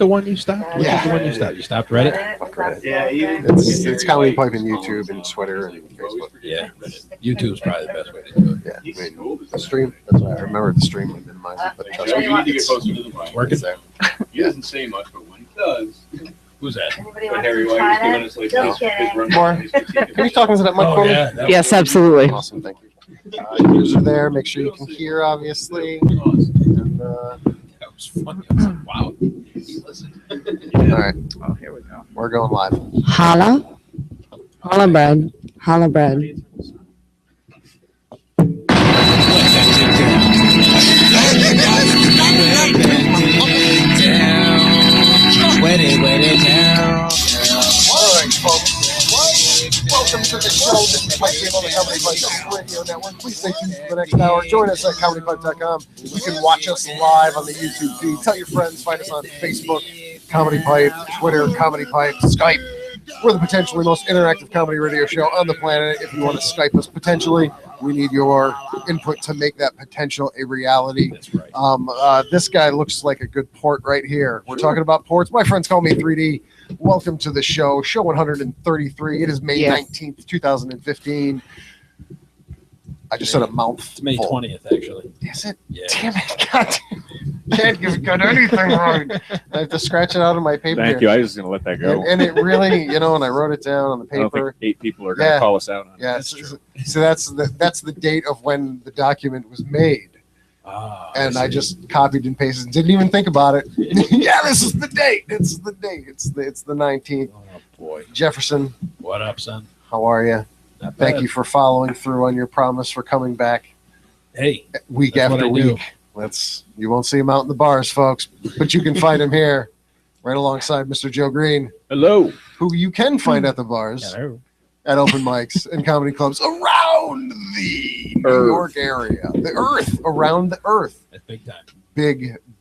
the one you stopped? Which is the one you stopped? You stopped Reddit? Yeah, it's Comedypipe and YouTube and Twitter and Facebook. Yeah, YouTube's probably the best way to do it. Yeah, I mean, the stream. That's why I remember the stream. I minimize it, but trust me, You need to get closer to the mic. Working there. He doesn't say much, but when he does, Who's that? but Harry White is giving us like his run. More. Can you talk into that mic for me? Yeah, Yes, absolutely. Awesome, thank you. Users are there. Make sure you can hear, obviously. And, that was funny. I was like, wow. He listened. all right, Oh, here we go. we're going live. Holla. Holla bread. Holla bread. All right, folks. Welcome to the show. This is Mike Jam on the Comedypipe Radio Network. Please stay tuned for the next hour. Join us at comedypipe.com. You can watch us live on the YouTube feed. Tell your friends. Find us on Facebook, Comedypipe, Twitter, Comedypipe, Skype. We're the potentially most interactive comedy radio show on the planet. If you want to Skype us potentially, we need your input to make that potential a reality. That's right. This guy looks like a good port right here. We're talking about ports. My friends call me 3D. Welcome to the show, show 133. It is May 19th, 2015. I just said a mouthful. It's May 20th, actually. Is it? Yeah. Damn it. God, can't get anything right. I have to scratch it out of my paper. Thank you. I was just going to let that go. And it really, and I wrote it down on the I don't paper. think 8 people are going to call us out on it. Yeah, so that's the date of when the document was made. And I just copied and pasted and didn't even think about it. Yeah, this is the date. It's the date. It's the 19th. Oh, boy. Jefferson. What up, son? How are you? Not bad. Thank you for following through on your promise for coming back Hey. week That's after what I do. week. You won't see him out in the bars, folks, but you can find him here right alongside Mr. Joe Green. Hello. Who you can find at the bars, at open mics and comedy clubs around the New York area. The earth, around the earth. That's big time.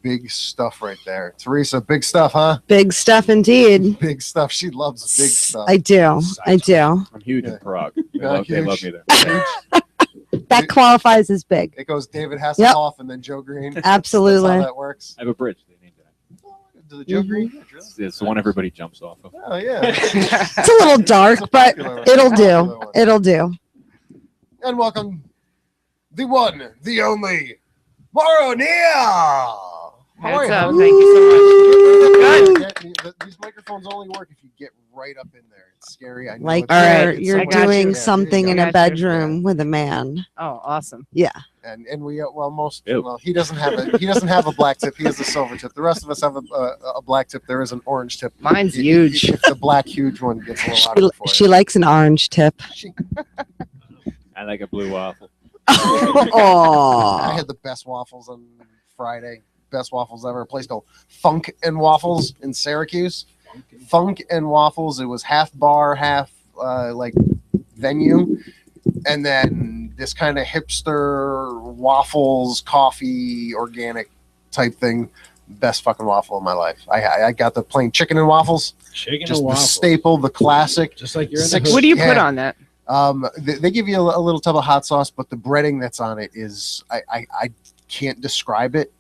Big stuff right there. Teresa, big stuff, huh? Big stuff indeed. Big stuff. She loves big stuff. I do. I do. I'm huge in Prague. They Yeah, love huge. me there. That qualifies as big. It goes David Hasselhoff and then Joe Green. Absolutely. That's how that works. I have a bridge. They named it. To the Joe Green? It's the one everybody jumps off of. Oh, yeah. It's a little dark, but it'll do. It'll do. And welcome the one, the only, Maura O'Neill. How are you? Thank you so much. Good. These microphones only work if you get right up in there. It's scary. I know Like it's- you're I got doing you. something in I a got you. bedroom with a man. Oh, awesome. Yeah. And we most Ew. well he doesn't have a black tip. He has a silver tip. The rest of us have a black tip. There is an orange tip. Mine's huge. If the black huge one gets a little out of it for She likes an orange tip. I like a blue waffle. I Oh. had the best waffles on Friday. Best waffles ever. A place called Funk and Waffles in Syracuse. Funk and Waffles. It was half bar, half like venue, and then this kind of hipster waffles, coffee, organic type thing. Best fucking waffle of my life. I got the plain chicken and waffles. Chicken Just and the waffle. staple, the classic. Just like you're in the Six- hood. What do you put Yeah. on that? They give you a little tub of hot sauce, but the breading that's on it is I can't describe it.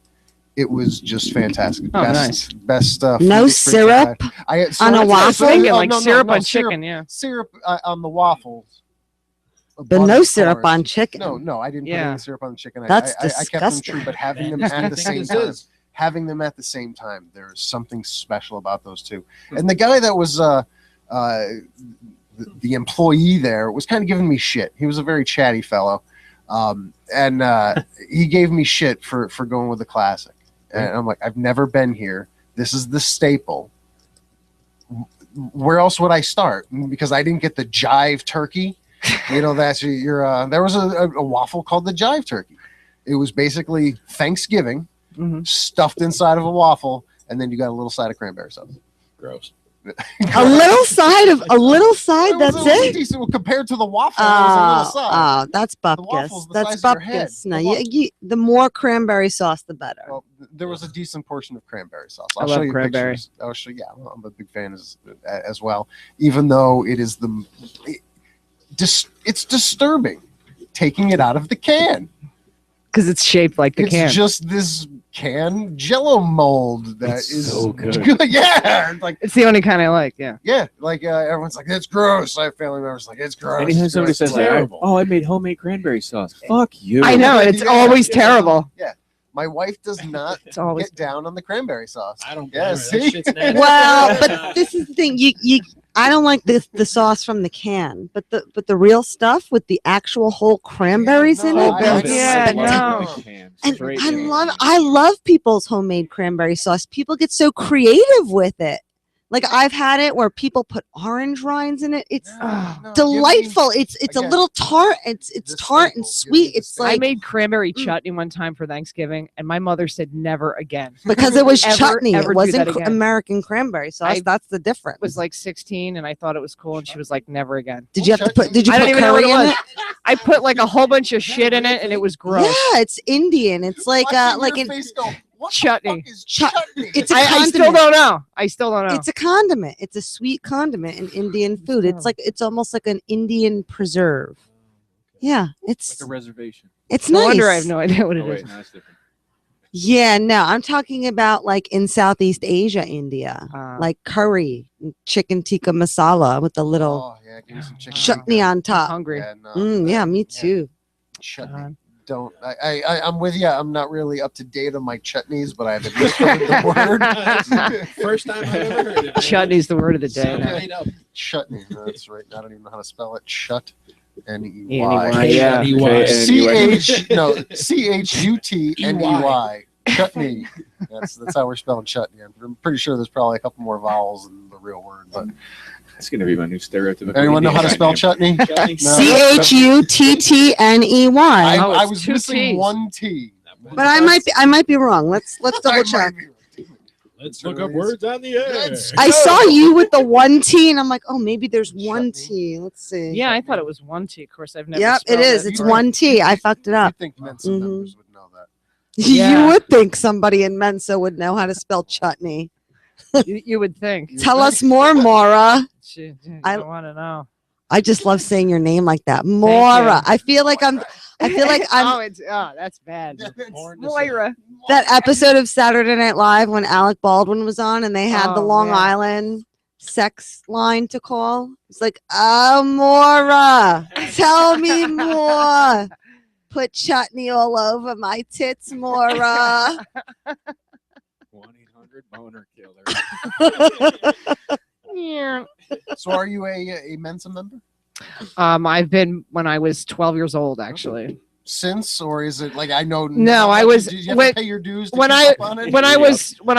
It was just fantastic. Oh, Best stuff. No syrup on a waffle? Thinking like syrup on chicken, yeah. Syrup on the waffles. But no syrup on chicken. No, I didn't put Yeah. any syrup on the chicken. That's I kept them disgusting. true, but having them at the same time. Having them at the same time, there's something special about those two. And the guy that was the employee there was kind of giving me shit. He was a very chatty fellow, and he gave me shit for going with the classic. And I'm like, I've never been here. This is the staple. Where else would I start? Because I didn't get the jive turkey. That's your. There was a waffle called the jive turkey. It was basically Thanksgiving stuffed inside of a waffle, and then you got a little side of cranberry sauce. Gross. A little side. That's it. Decent, compared to the waffle, there was a little side. Oh, that's waffle's bupkis. the That's size of your head. bupkis. No, The the more cranberry sauce, the better. Well, there was a decent portion of cranberry sauce. I I'll love show you cranberry. pictures. I'll show. Yeah, well, I'm a big fan as well. Even though it is it's disturbing taking it out of the can. Because it's shaped like the It's can. just this canned Jello mold that It's is so good. Yeah, like It's the only kind I like. Yeah. like everyone's like, it's gross. I have family members like, it's gross. Anytime it's somebody gross. says, It's like, terrible. "Oh, I made homemade cranberry sauce," fuck you. I know. It's Yeah. always terrible. My wife does not It's always. get down on the cranberry sauce. I don't. Yeah, blame her. see? That shit's nasty. Well, but this is the thing. I don't like the sauce from the can, but the real stuff with the actual whole cranberries in it. Yeah, no. And I love people's homemade cranberry sauce. People get so creative with it. Like I've had it where people put orange rinds in it. It's delightful. It's a again, little tart. It's the tart and staple. Give me sweet. the It's staple. I like made cranberry chutney one time for Thanksgiving, and my mother said never again. because it was ever chutney. It do wasn't that again. American cranberry sauce. That's the difference. I was like 16, and I thought it was cool, and she was like, never again. Did you have to put? Did you I don't put even know what curry it in was. it? I put like a whole bunch of shit in it, and it was gross. Yeah, it's Indian. It's like Watching your an face go, what Chutney. the fuck is chutney? It's a I still condiment. don't know. I still don't know. It's a condiment. It's a sweet condiment in Indian food. It's almost like an Indian preserve. Yeah, it's Like a reservation. it's no nice. wonder I have no idea what Oh, it wait, is. no, that's different. Yeah, no, I'm talking about like in Southeast Asia, India, like curry, chicken tikka masala with a little Oh, yeah, give me some chicken. chutney tikka. on top. Hungry. Yeah, no, Yeah, me too. chutney. Don't I'm with you. I'm not really up to date on my chutneys, but I've at least heard the word. First time I've ever heard it. Chutney's the word of the day. Sounded now. made up. Chutney. That's right. I don't even know how to spell it. Chut. N-E-Y. Yeah. C-H-U-T-N-E-Y. Chutney. That's how we're spelling chutney. I'm pretty sure there's probably a couple more vowels in the real word. But That's going to be my new stereotypical. anyone know how to Indian spell name. chutney? Chutney. No. CHUTTNEY. Oh, I it's was 2 missing T's. one T. But I might be wrong. Let's double check. Let's look up words on the air. I saw you with the 1 T, and I'm like, oh, maybe there's 1 T. Let's see. Yeah, I thought it was 1 T. Of course, I've never. Yep, it spelled is. that It's before. 1 T. I fucked it I up. think Mensa Mhm. members would know that. Yeah. You would think somebody in Mensa would know how to spell chutney. You would think. Tell us more, Maura. Shit, I- I don't want to know. I just love saying your name like that, Maura. I feel like I'm. That's bad. Born to Moira. That episode of Saturday Night Live when Alec Baldwin was on, and they had the Oh, Long man. Island sex line to call. It's like, oh, Maura, tell me more. Put chutney all over my tits, Maura. 1-800 boner killer. Yeah. So are you a Mensa member? I've been when I was 12 years old, actually. Since, or is it like I know? No, I was- Did you have when- to pay your dues to when keep I- up on it? When I Yeah.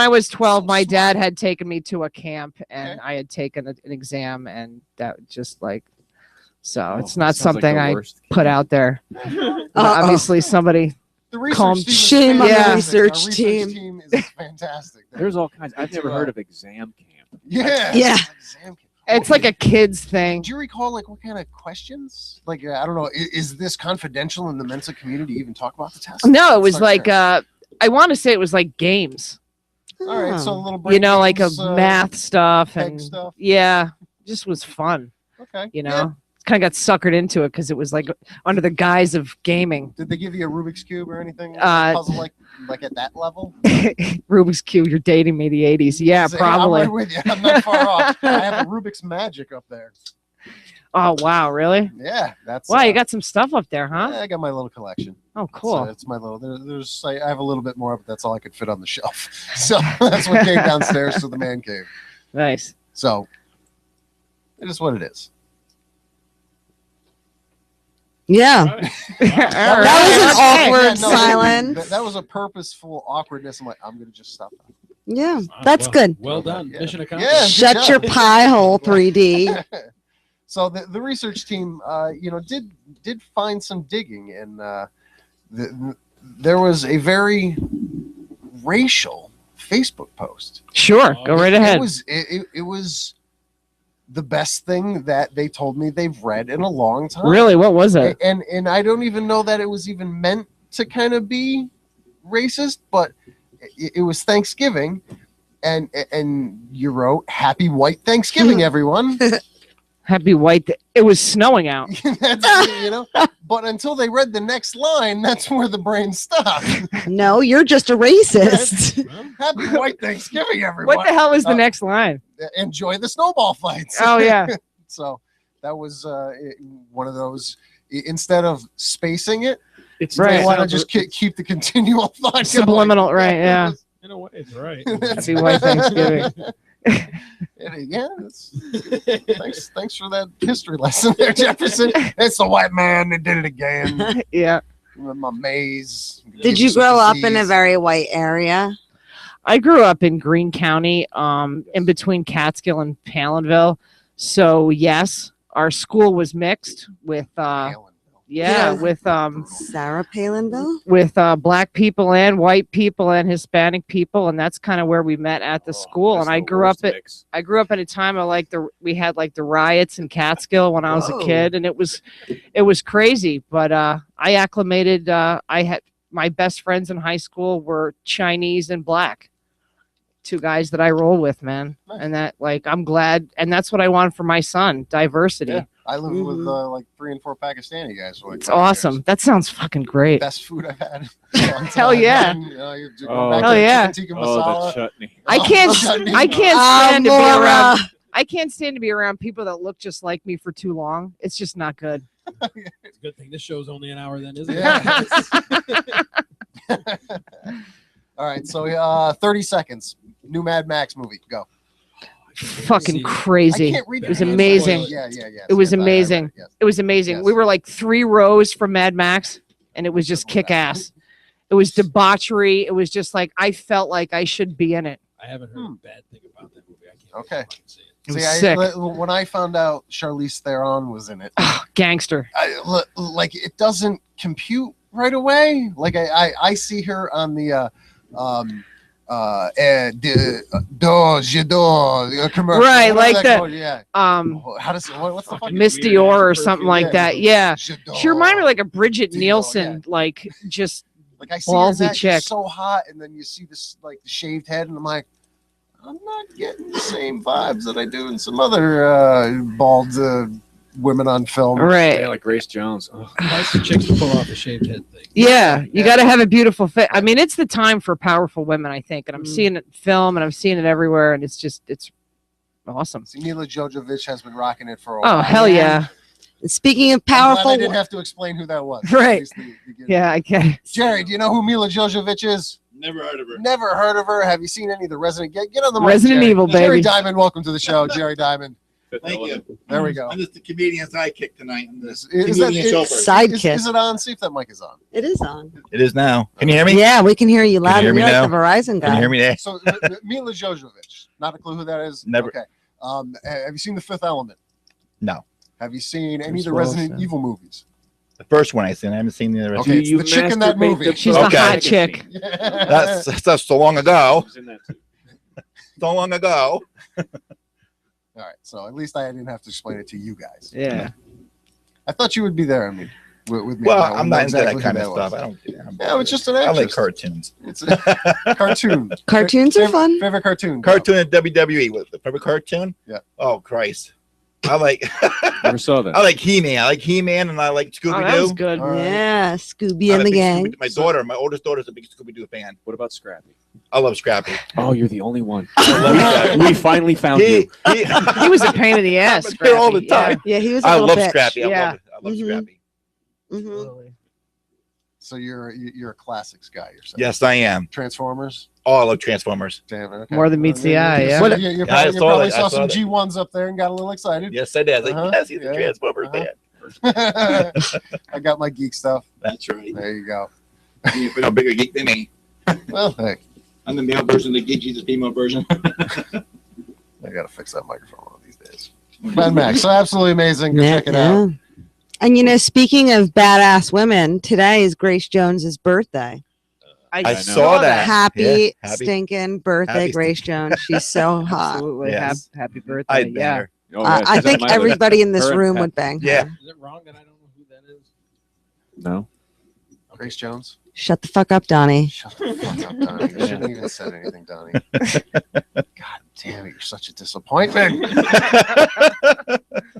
was 12, So my dad smart. had taken me to a camp, and Okay. I had taken an exam, and that just like, so Oh, it's not sounds like something the I worst put kid. out there. Uh-oh. Obviously, somebody. The research Calm team is shame on the fantastic. research Our team. is fantastic. There's all kinds. I've never It's, heard of exam camp. Yeah. Yeah. Exam camp. It's like a kid's thing. Do you recall like what kind of questions? Like I don't know. Is this confidential in the Mensa community? To even talk about the test? No, it was Start like there. I want to say it was like games. All right, so a Oh. little You know, like a brains, math stuff peg and stuff. yeah, just was fun. Okay. You know, Yeah. kind of got suckered into it because it was like under the guise of gaming. Did they give you a Rubik's cube or anything? Uh, Puzzle like at that level? Rubik's cube. You're dating me, the '80s. Yeah, Say, probably. I'm right with you. I'm not far off. I have a Rubik's Magic up there. Oh wow, really? Yeah, that's. Wow, you got some stuff up there, huh? Yeah, I got my little collection. Oh, cool. It's my little. There's. I have a little bit more, but that's all I could fit on the shelf. So that's what came downstairs to the man cave. Nice. So it is what it is. Yeah. That was an awkward no, silence. That was a purposeful awkwardness. I'm like, I'm gonna just stop. Yeah, that's good. Well done. Yeah. Mission Yeah, accomplished. good Shut job. your pie hole, 3D. So the research team, did find some digging, and there was a very racial Facebook post. Sure, go right ahead. It was the best thing that they told me they've read in a long time. Really, what was it? And I don't even know that it was even meant to kind of be racist, but it was Thanksgiving, and you wrote "Happy White Thanksgiving, everyone." Happy White. It was snowing out. That's, you know, but until they read the next line, that's where the brain stopped. No, you're just a racist. Happy White Thanksgiving, everyone. What the hell is the next line? Enjoy the snowball fights. Oh yeah. So that was one of those. Instead of spacing it, It's Right. they want to just keep the continual thought going. Subliminal, right? Yeah. In a way, it's right. Happy White Thanksgiving. Yeah, thanks for that history lesson there, Jefferson. It's the white man that did it again. Yeah. With my maze. Did you grow up in a very white area? I grew up in Greene County, in between Catskill and Palinville. So yes, our school was mixed with Yeah. with Sarah Palinville? with black people and white people and Hispanic people, and that's kind of where we met at the school. And I grew up at a time of we had like the riots in Catskill when I was a kid, and it was crazy. But I acclimated. I had my best friends in high school were Chinese and black. Two guys that I roll with, man. Nice. And that, like, I'm glad, and that's what I want for my son, diversity. Yeah, I live with like 3 and 4 Pakistani guys. For, like, It's 5 awesome. years. That sounds fucking great. Best food I've had. in a long Hell time, yeah. man. You know, you're going Oh, back hell to yeah. Tikka Oh, masala. the chutney. I can't stand to be around. I can't stand to be around people that look just like me for too long. It's just not good. It's a good thing this show's only an hour then, isn't Yeah. it? All right, so 30 seconds. New Mad Max movie. Go. Fucking I crazy. can't read It was the names. amazing. Yeah. It was Yes, I read amazing. it, yes. It was amazing. Yes. We were like 3 rows from Mad Max, and it was just kick ass. It was debauchery. It was just like I felt like I should be in it. I haven't heard a bad thing about that movie. I can't Okay. wait to fucking see it. It was See, sick. when I found out Charlize Theron was in it, Gangster. like it doesn't compute right away. Like I see her on the commercial. Right, Whatever like that the- called, yeah. How does what's the fucking Miss weird Dior or perfume. something like Yeah. that. Yeah. J'adore. She reminded me like a Bridget Dior, Nielsen, like just like I see her ballsy in that, chick. she's so hot, and then you see this like the shaved head, and I'm like, I'm not getting the same vibes that I do in some other bald women on film. Yeah, right. like Grace Jones. Oh, nice chicks to pull off a shaved head thing. Yeah, you Yeah. got to have a beautiful fit. I mean, it's the time for powerful women, I think, and I'm seeing it in film, and I'm seeing it everywhere, and it's awesome. See, Mila Jovovich has been rocking it for a while. Oh hell yeah, Speaking of I'm glad powerful, I didn't have to explain who that was. Right. At least you get it. yeah, I can. Jerry, do you know who Mila Jovovich is? Never heard of her. Never heard of her. Have you seen any of the Resident? Get on the mic, Resident Jerry. Evil, Jerry baby. Diamond, welcome to the show. Jerry Diamond. Thank you. There we go. I'm just the comedian sidekick tonight. I'm the Is comedian chauffeur. Sidekick. Is it on? See if that mic is on. It is on. It is now. Can you hear me? Yeah, we can hear you Can you loud hear and me clear like now? the Verizon guy. Can you hear me there? So Mila Jovovich. Not a clue who that is. Never. Okay. Have you seen The Fifth Element? No. Have you seen any of the Bruce Resident Willis. Evil movies? The first one I seen. I haven't seen the rest. Okay, it's the chick in that masturbate movie. the She's Okay. the hot chick. That's so long ago. She's in that too. So long ago. All right, so at least I didn't have to explain it to you guys. Yeah. I thought you would be there. I mean, with me. Well, I I'm know not into exactly that kind who of was. stuff. I don't. Yeah, it's just an I like actress. cartoons. It's a cartoon. Cartoons are Favorite- fun. Favorite cartoon? Cartoon and WWE. What the favorite cartoon? Yeah. Oh Christ. I like Never saw that. I like He-Man. I like He-Man and I like Oh, Scooby that was Doo. good. All right. Yeah, Scooby and the gang. My daughter, my oldest daughter, is a big Scooby Doo fan. What about Scrappy? I love Scrappy. Oh, you're the only one. I love Scrappy. We finally found you. He was a pain in the ass. I'm here all the Scrappy. time. Yeah, he was a I little love bitch. Scrappy. I Yeah. love it. I love Mhm. Scrappy. Mhm. So you're a classics guy. You're saying. Yes, I am. Transformers. Oh, I love Transformers. Damn it. Okay. More than meets the eye, yeah. So What- you I probably, saw that, I saw saw some that. G1s up there and got a little excited. Yes, I did. I was Uh-huh. like, yes, he's a Yeah. Transformers Uh-huh. fan. I got my geek stuff. That's right. There you go. You're a bigger geek than me. Well, hey, I'm the male version of the geek. She's the female version. I gotta fix that microphone one of these days. Mad Max, so absolutely amazing. Go check it out. And you know, speaking of badass women, today is Grace Jones's birthday. I saw that. Happy, Yeah, happy. stinking birthday, Happy Grace Jones. She's so hot. Absolutely. Yes. Happy birthday. I'd bang yeah. her. Oh, yeah, I she's think on my list. everybody in this Her and room Pat. would bang her. Yeah. Is it wrong that I don't know who that is? No. Grace Jones. Shut the fuck up, Donnie. Shut the fuck up, Donnie. You shouldn't even said anything, Donnie. God damn it, you're such a disappointment.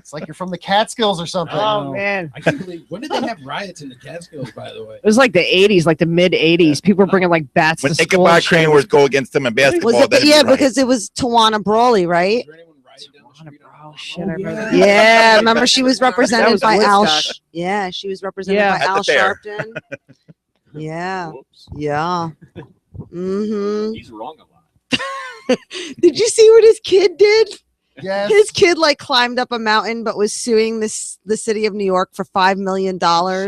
It's like you're from the Catskills or something. Oh man, I can't believe. When did they have riots in the Catskills? By the way, it was like the '80s, like the mid '80s. People were bringing like bats When to school. Ichabod Crane was go against them in basketball. Was it? that'd be Yeah, right. because it was Tawana Brawley, right? was there anyone rioting down the street? Oh shit, I remember. Yeah, remember she was represented was by Al. Woodstock. Yeah, she was represented Yeah. by At the Al fair. Sharpton. Yeah, Whoops. yeah. Mm-hmm. He's wrong a lot. Did you see what his kid did? Yes. His kid like climbed up a mountain, but was suing the city of New York for $5 million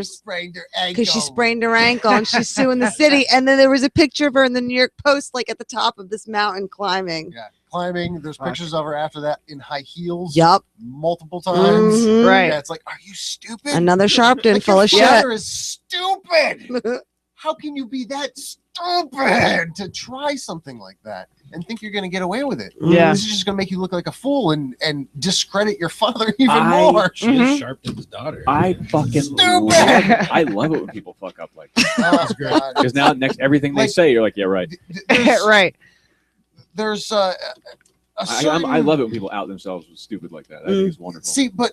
Sprained her ankle. because she sprained her ankle, and she's suing the city. And then there was a picture of her in the New York Post, like at the top of this mountain climbing. Yeah, climbing. There's pictures of her after that in high heels. Yup. Multiple times. Mhm. Right. Yeah, it's like, are you stupid? Another Sharpton Like, full your of shit. father is stupid. How can you be that stupid to try something like that and think you're going to get away with it? Yeah. This is just going to make you look like a fool and discredit your father even I- more. She is Sharpton's daughter. I fucking Stupid. I love it when people fuck up like that. Oh, God. Because now next everything they Like- say, you're like, yeah, right. There's, Right. there's a certain, I love it when people out themselves with stupid like that. I think it's wonderful. See, but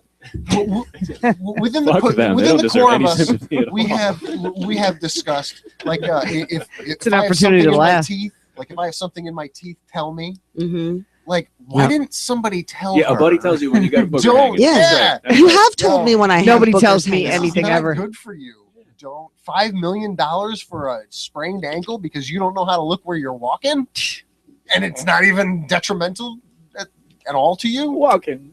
within the Fuck them. They within don't the deserve core of any us, sympathy at we all. have discussed like if It's an I have opportunity something to in my laugh. teeth, like if I have something in my teeth, tell me. Mm-hmm. Like, why Yeah. didn't somebody tell Yeah, her? a buddy tells you when you got a booger Don't. hanging. Yeah. That's right. That's You right. have told me when I have Nobody boogers tells me hanging out. This is anything not ever. good for you. Don't $5 million for a sprained ankle because you don't know how to look where you're walking, and it's not even detrimental at all to you. Walking.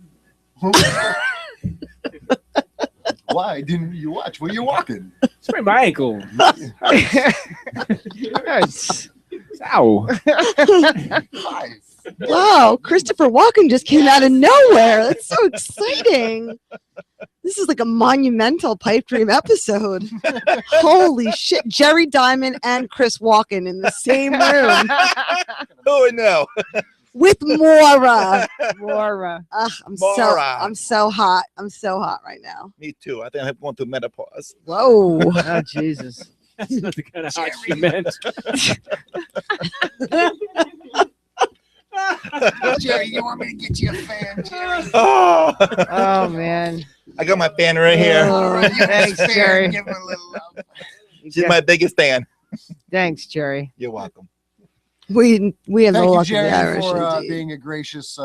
Why didn't you watch where you're walking? Sprained my ankle. Ow. Five. Wow, Christopher Walken just came out of nowhere. That's so exciting. This is like a monumental Pipe Dream episode. Holy shit. Jerry Diamond and Chris Walken in the same room Who would know? with Maura. Laura. Ugh, Maura. I'm so hot. I'm so hot right now. Me too. I think I'm going through menopause. Whoa. Oh Jesus. That's not the kind of hot she meant. Jerry, you want me to get you a fan, Jerry? Oh, Oh man. I got my fan right here. Oh, Thanks, Fan, Jerry. Give him a little love. She's my biggest fan. Thanks, Jerry. You're welcome. we have the Thank you, luck of the Jerry, Irish. for indeed. being a gracious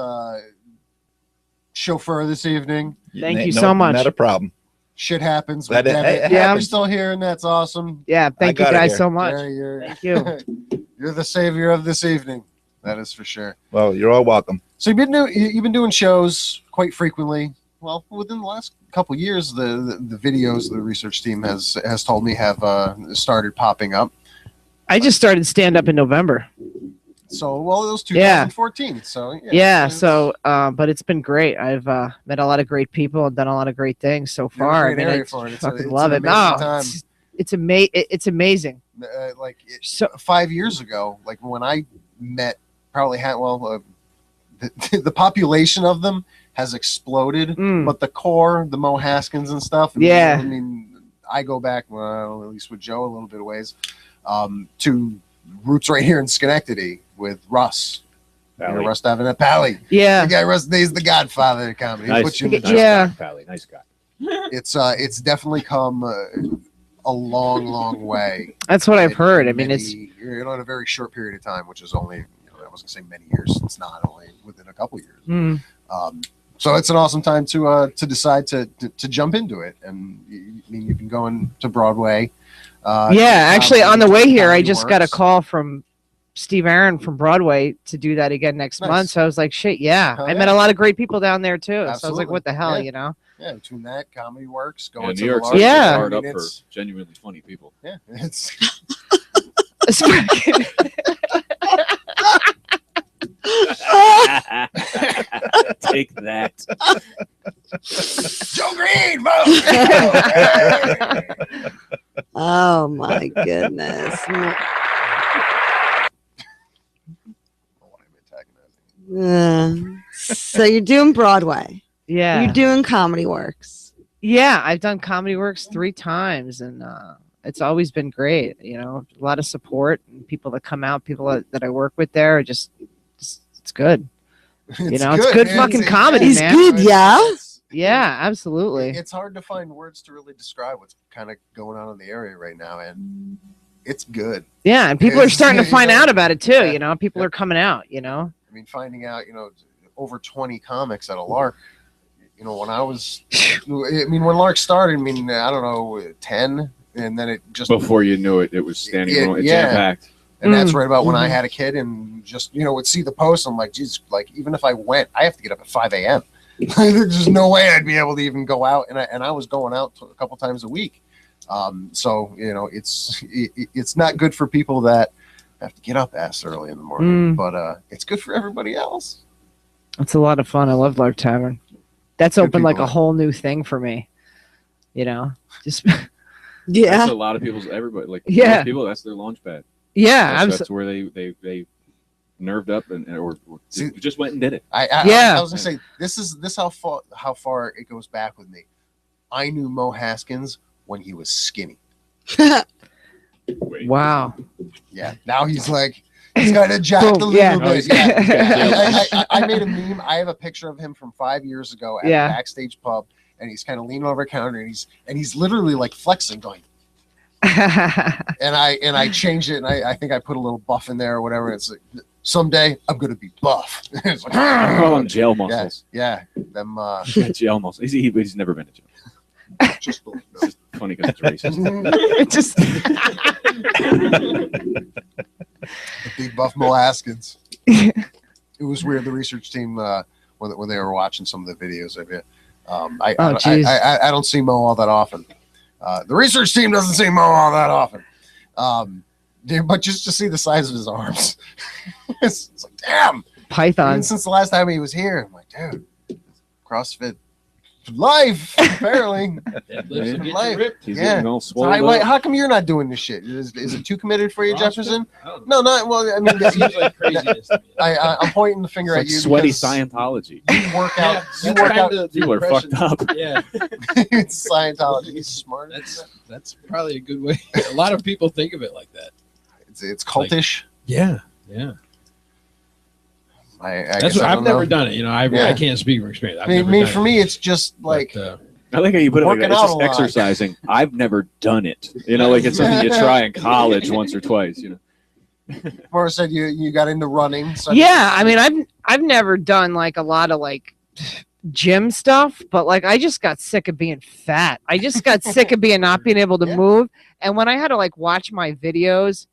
chauffeur this evening. Thank you No- so much. Not a problem. Shit happens. Glad We're it happens. still here, and that's awesome. Yeah, thank you got it guys here. so much. Jerry, you're, Thank you. you're the savior of this evening. That is for sure. Well, you're all welcome. So you've been doing shows quite frequently. Well, within the last couple years, the videos the research team has told me have started popping up. I just started stand up in November. So, well, it was Yeah. 2014. So, Yeah, it's- so but it's been great. I've met a lot of great people and done a lot of great things so you're far. in a I great mean, area I for it. It's fucking it's love an it. amazing No, time. it's amazing. Like So 5 years ago, like when I met, probably had the population of them has exploded, mm, but the core, the Mo Haskins and stuff. Yeah. I mean, I go back, well, at least with Joe, a little bit of ways, to roots right here in Schenectady with Russ. You know, Pally. Russ Davenant Pally. yeah. The guy Russ, he's the godfather of comedy. He'll Nice, put you in the nice joint. Yeah. guy, Pally. Nice guy. It's definitely come a long way. That's what I've in heard. I mean, it's in a very short period of time, which is only, I was gonna say many years. It's not only within a couple years. mm, So it's an awesome time to decide to jump into it. And I mean, you've been going to Broadway. yeah. Actually, on the way here, I Comedy just got a Works. call from Steve Aaron from Broadway to do that again next Nice. month. So I was like, shit, yeah. Hell I yeah. met a lot of great people down there too. So I was like, Absolutely. what the hell, Yeah. you know? Yeah, between that, Comedy Works, going Yeah, to New York's the large. Yeah. hard I up mean, for it's- genuinely funny people. Yeah, it's Take that. Joe Green, vote! Oh my goodness. So you're doing Broadway. yeah. You're doing Comedy Works. Yeah, I've done Comedy Works 3 times, and it's always been great. You know, a lot of support and people that come out, people that I work with there are just it's good. You know, it's good fucking comedy, He's man. good, yeah? Yeah, absolutely. It's hard to find words to really describe what's kind of going on in the area right now, and it's good. Yeah, and people are It's- starting to find you know, out about it too. yeah. You know, people are coming out. You know. I mean, finding out, over 20 comics at a Lark. When I was, when Lark started, I don't know, 10, and then it just Before you knew it, it was standing room. It's yeah. jam-packed. And that's right about when I had a kid and just, would see the post. I'm like, geez, like, even if I went, I have to get up at 5 a.m. There's no way I'd be able to even go out. And I was going out a couple times a week. So, it's not good for people that have to get up ass early in the morning, but it's good for everybody else. It's a lot of fun. I love Lark Tavern. That's Good opened like people. a whole new thing for me. Just Yeah. That's a lot of people's, everybody, like, Yeah. most people, that's their launch pad. yeah, That's where they nerved up or See- just went and did it. Yeah. I was gonna say this how far it goes back with me. I knew Mo Haskins when he was skinny. Wait. wow. Yeah. Now he's kind of jacked a Boom, little yeah. bit. Yeah. I made a meme. I have a picture of him from 5 years ago at Yeah. the Backstage Pub, and he's kind of leaning over a counter, and he's literally like flexing, going. And I changed it, and I think I put a little buff in there or whatever. It's like, someday I'm gonna be buff. It's like, I call them jail yeah, muscles. yeah. Them Jail muscles. He's never been to jail. just It's just funny because it's racist. It just the big buff Mo Haskins. It was weird. The research team when they were watching some of the videos of it, I don't see Mo all that often. The research team doesn't see Mo all that often. But just to see the size of his arms, it's like, damn. Even pythons. since the last time he was here, I'm like, dude, CrossFit life, apparently. He's Yeah. getting all So swollen up. how come you're not doing this shit? Is it too committed for you, Jefferson? No, not well. I mean, It seems like craziness to me. I'm pointing the finger It's like at you. sweaty because Scientology. You work out. Yeah, You work out. People are fucked up. Yeah, It's Scientology. He's smart. that's probably a good way. A lot of people think of it like that. It's cultish. Yeah. I That's guess what, I I've don't never know. done it. I Yeah. can't speak from experience. I've I never mean, done for it. me, it's just like But, I like how you put it like Working that. It's out just a lot. exercising. I've never done it. Like it's something you try in college once or twice. Maura said, you got into running. So Yeah, I mean, I've never done like a lot of like gym stuff, but like I just got sick of being fat. I just got sick of not being able to Yeah. move. And when I had to like watch my videos,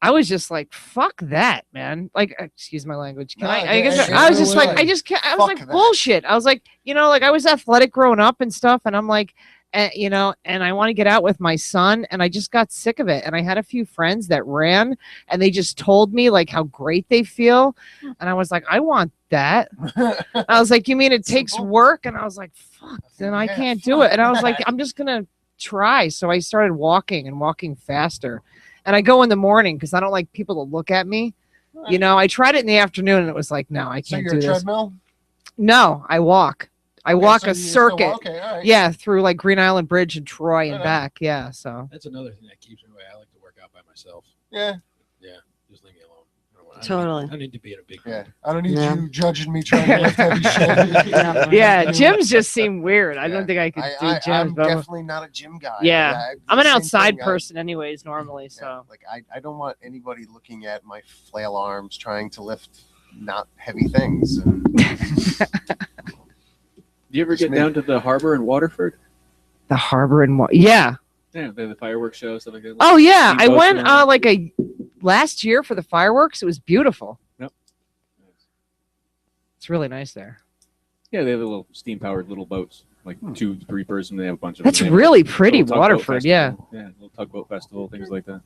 I was just like, fuck that, man. Like, excuse my language. Can No, I guess yeah, I was yeah, just yeah. like, I just can't, I was Fuck like, that. bullshit. I was like, like I was athletic growing up and stuff. And I'm like, and I want to get out with my son. And I just got sick of it. And I had a few friends that ran and they just told me like how great they feel. And I was like, I want that. I was like, you mean it takes Simple. work? And I was like, fuck, then I Yeah, can't do it. And I was like, fuck. I'm just going to try. So I started walking and walking faster. And I go in the morning because I don't like people to look at me. I tried it in the afternoon and it was like, no, I So can't you're do a this. treadmill? No, I walk. I Okay, walk so a you still walk. circuit. Okay, all right. Yeah, through like Green Island Bridge and Troy and Okay. back. Yeah, so that's another thing that keeps me away. I like to work out by myself. Yeah. Just leave me alone. Totally. I need to be in a big Yeah. group. I don't need Yeah. you judging me trying to lift heavy shit. yeah, gyms just seem weird. I Yeah. don't think I could do I'm gyms. But definitely not a gym guy. Yeah. I'm an same outside thing, person anyways, normally. Yeah, So like I don't want anybody looking at my flail arms trying to lift not heavy things. And Do you ever get me. down to the harbor in Waterford? the harbor and yeah. Yeah, the fireworks show, stuff like that. Oh yeah, I Steamboats went and all like last year for the fireworks. It was beautiful. Yep. It's really nice there. Yeah, they have the little steam-powered little boats, like 2-3 person. They have a bunch of. That's them. They have really a pretty, little tugboat Waterford. Yeah. festival. Yeah, little tugboat festival, things like that.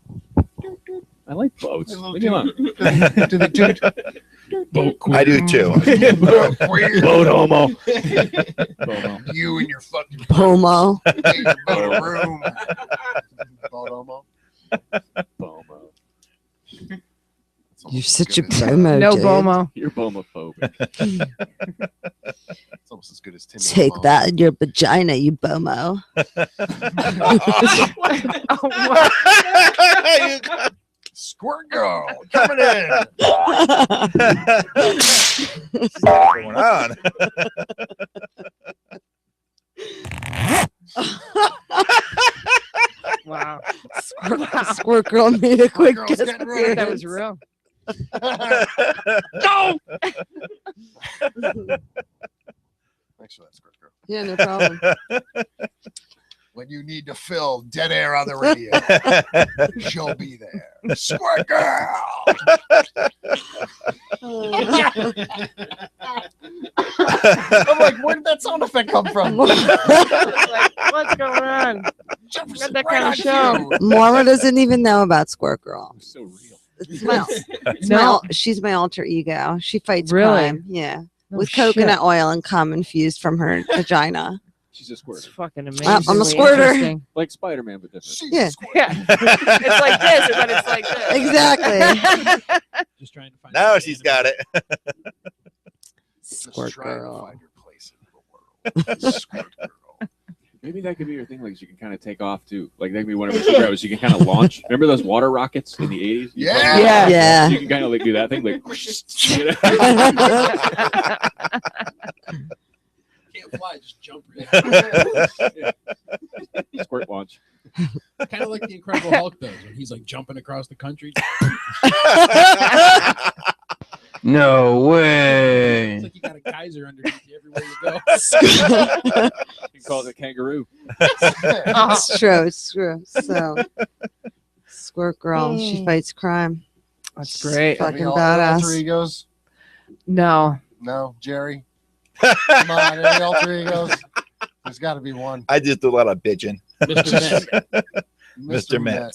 I like boats. A little Leave me alone. to the dude. Boat I do too. Boat homo. Bomo. You and your fucking Pomo. boat room. Boat homo. Bomo. It's You're almost such a as good as- promo. No dude. bomo. You're bomophobic. It's almost as good as Tim. Take Homo. that in your vagina, you bomo. Oh, wow. Squirt girl coming in. What's going on? Squirt girl made a quick girl's guest getting ready. That was real. No. Thanks for that, Squirt girl. Yeah, no problem. When you need to fill dead air on the radio, she'll be there. Squirt girl. I'm like, where did that sound effect come from? Like, what's going on? Jefferson, Got that right kind of on show. cue. Maura doesn't even know about Squirt Girl. So real. It's my, it's No. she's my alter ego. She fights Really? crime. Yeah. No With shit. coconut oil and cum infused from her vagina. She's a It's squirter. fucking amazing. I'm a squirter. Like Spider-Man, but different. She's Yeah. a squirt. Yeah. It's like this, but it's like this. Exactly. Just trying to find. Now out she's the got it. Just Squirt trying to girl. find your place in the world. Squirt girl. Maybe that could be your thing. Like you can kind of take off too. Like that could be one of her superpowers. You can kind of launch. Remember those water rockets in the 80s? You Yeah. probably- Yeah. Yeah. You can kind of like do that thing. Like. Can't fly, just jump. Squirt launch. Kind of like the Incredible Hulk does when he's like jumping across the country. No It's way. like you got a geyser underneath you everywhere you go. You can call it a kangaroo. It's true. It's true. So, Squirt Girl, she fights crime. That's great. Fucking Any alter badass. egos? No. No, Jerry. Come on, any alter egos? There's got to be one. I just do a lot of bitching. Mr. Mr. Met.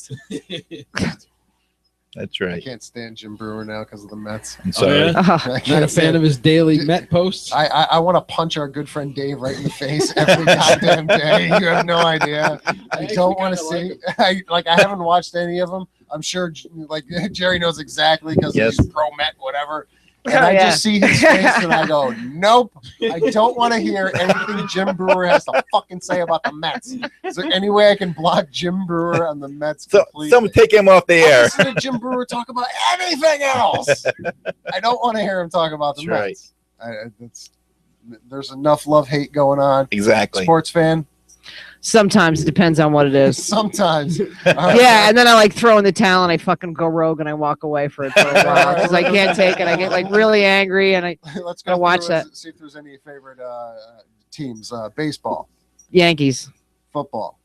That's I right. can't stand Jim Brewer now because of the Mets. I'm sorry. yeah? I Not a can't fan stand of his daily Met posts. I want to punch our good friend Dave right in the face every goddamn day. You have no idea. I actually don't want to kinda see. I haven't watched any of them. I'm sure like Jerry knows exactly because Yes. he's pro Met, whatever. And Oh, I yeah. just see his face and I go, nope. I don't want to hear anything Jim Brewer has to fucking say about the Mets. Is there any way I can block Jim Brewer on the Mets So completely? someone take him off the I'll air. listen to Jim Brewer talk about anything else. I don't want to hear him talk about the That's right. Mets. There's enough love-hate going on. Exactly. Sports fan? Sometimes it depends on what it is. Sometimes. Yeah, and then I like throw in the towel and I fucking go rogue and I walk away for it for a while because I can't take it. I get like really angry and I Let's Gotta go watch through it, that. see if there's any favorite teams. Baseball, Yankees, football.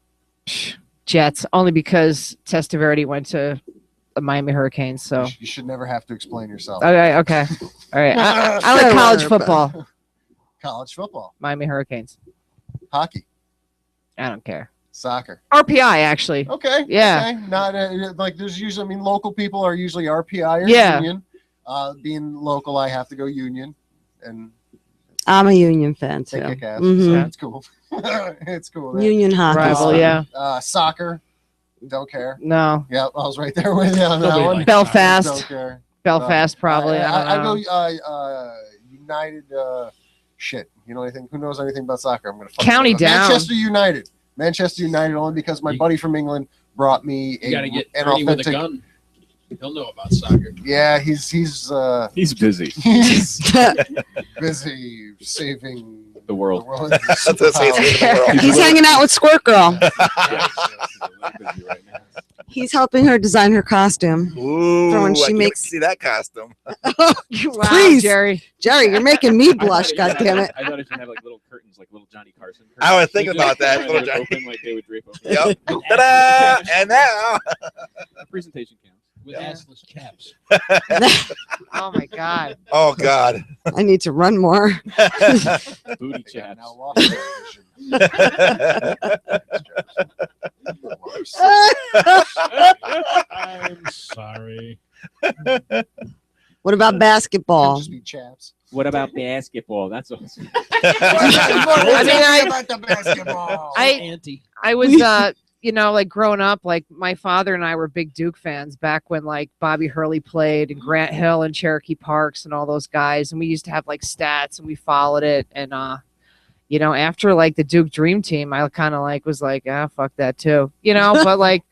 Jets, only because Testaverde went to the Miami Hurricanes. So You should never have to explain yourself. okay, all right. I like college football. College football, Miami Hurricanes. hockey, I don't care. soccer. RPI actually. Okay. Yeah. Okay. Not like there's usually. I mean, local people are usually RPI or Yeah. Union. Being local, I have to go Union, and I'm a Union fan they too. kick ass. Mhm. So it's cool. It's cool. man. Union hockey. Rival, yeah. Soccer. Don't care. No. Yeah, I was right there with you on that Nobody one. likes Belfast. Don't care. Belfast probably. I I don't know. go United. Shit. You know anything? Who knows anything about soccer? I'm gonna fuck County it up. down. Manchester United. Manchester United only because my You- buddy from England brought me You got to get an Ernie with a authentic. gun. He'll know about soccer. Yeah, he's He's busy. he's busy saving The world. the world. That's what I say, it's the world. He's hanging out with Squirt Girl. Yes, busy right now. He's helping her design her costume. Ooh, For when she I can't makes- see that costume. Wow, Please, Jerry. Jerry, you're making me blush. I God thought damn it. I thought it should have like little curtains, like little Johnny Carson. I was curtains. thinking about that. They would open, like they would drape open. Yep. Ta-da! And now. The presentation counts. With Yeah. assless chaps. Oh my God. Oh God. I need to run more. Booty I chaps. now lost my vision. I'm sorry. What about Could basketball? just be chaps. What about basketball? That's awesome. I mean, about the basketball. Auntie. I was like growing up, like my father and I were big Duke fans back when like Bobby Hurley played and Grant Hill and Cherokee Parks and all those guys, and we used to have like stats and we followed it. And after like the Duke Dream Team, I kind of like was like, fuck that too, but like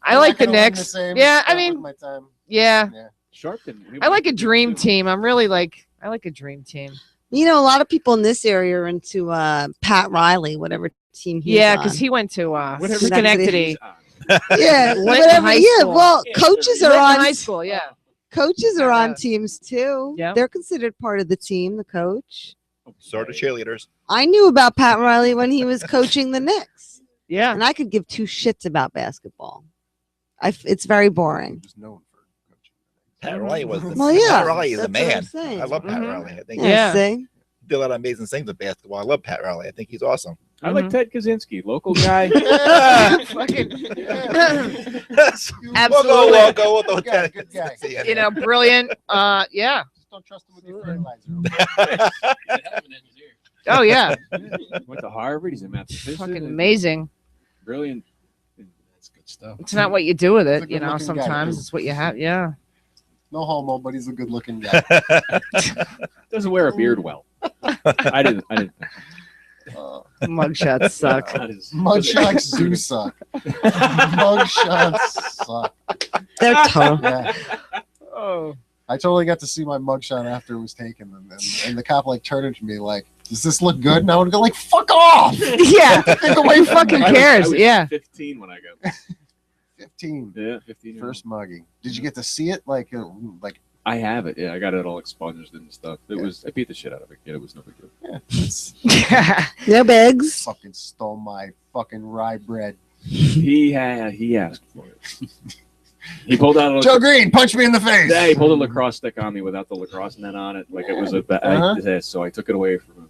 I like the Knicks. Yeah, I mean, my time. yeah, Sharpton. I like a dream team. I like a dream team. A lot of people in this area are into Pat Riley, whatever team he's Yeah, on. because he went to Whatever Schenectady. Schenectady. he's on. Yeah, Lit in whatever. high Yeah, school. well, coaches Lit are in on high school, yeah. coaches are on teams too. Yeah. They're considered part of the team, the coach. Sort of cheerleaders. I knew about Pat Riley when he was coaching the Knicks. Yeah. And I could give two shits about basketball. It's very boring. Just known for coaching. Pat Riley was the Well, yeah, Pat Riley is a that's what I'm man. saying. I love Pat Mhm. Riley. I think Yeah, Yeah. see? he did a lot of amazing things with basketball. I love Pat Riley. I think he's awesome. I like Ted Kaczynski, local guy. Absolutely. We'll go with Good guy, good guy. You know, brilliant. Yeah. Just don't trust him with your fertilizer. Oh yeah. Went to Harvard. He's a mathematician. Fucking amazing. Brilliant. That's good stuff. It's not what you do with He's a it, you know. good-looking guy, Sometimes too. it's what you have. Yeah. No homo, but he's a good looking guy. Doesn't wear a beard well. I didn't. Mugshots suck. Mugshots do suck. Mugshots suck. They're total. Yeah. Oh. I totally got to see my mugshot after it was taken, and the cop like turned to me like, "Does this look good?" And I would go like, "Fuck off!" Yeah. Who fucking cares? I was Yeah. 15 when I got. 15. Yeah, 15. First mugging. Did you get to see it? Like I have it. Yeah, I got it all expunged and stuff. It was. I beat the shit out of a kid. It was no big deal. yeah, it's No bigs. fucking stole my fucking rye bread. He asked for it. He pulled out a Joe Green, punch me in the face. Yeah, he pulled a lacrosse stick on me without the lacrosse net on it. Like it was so I took it away from him.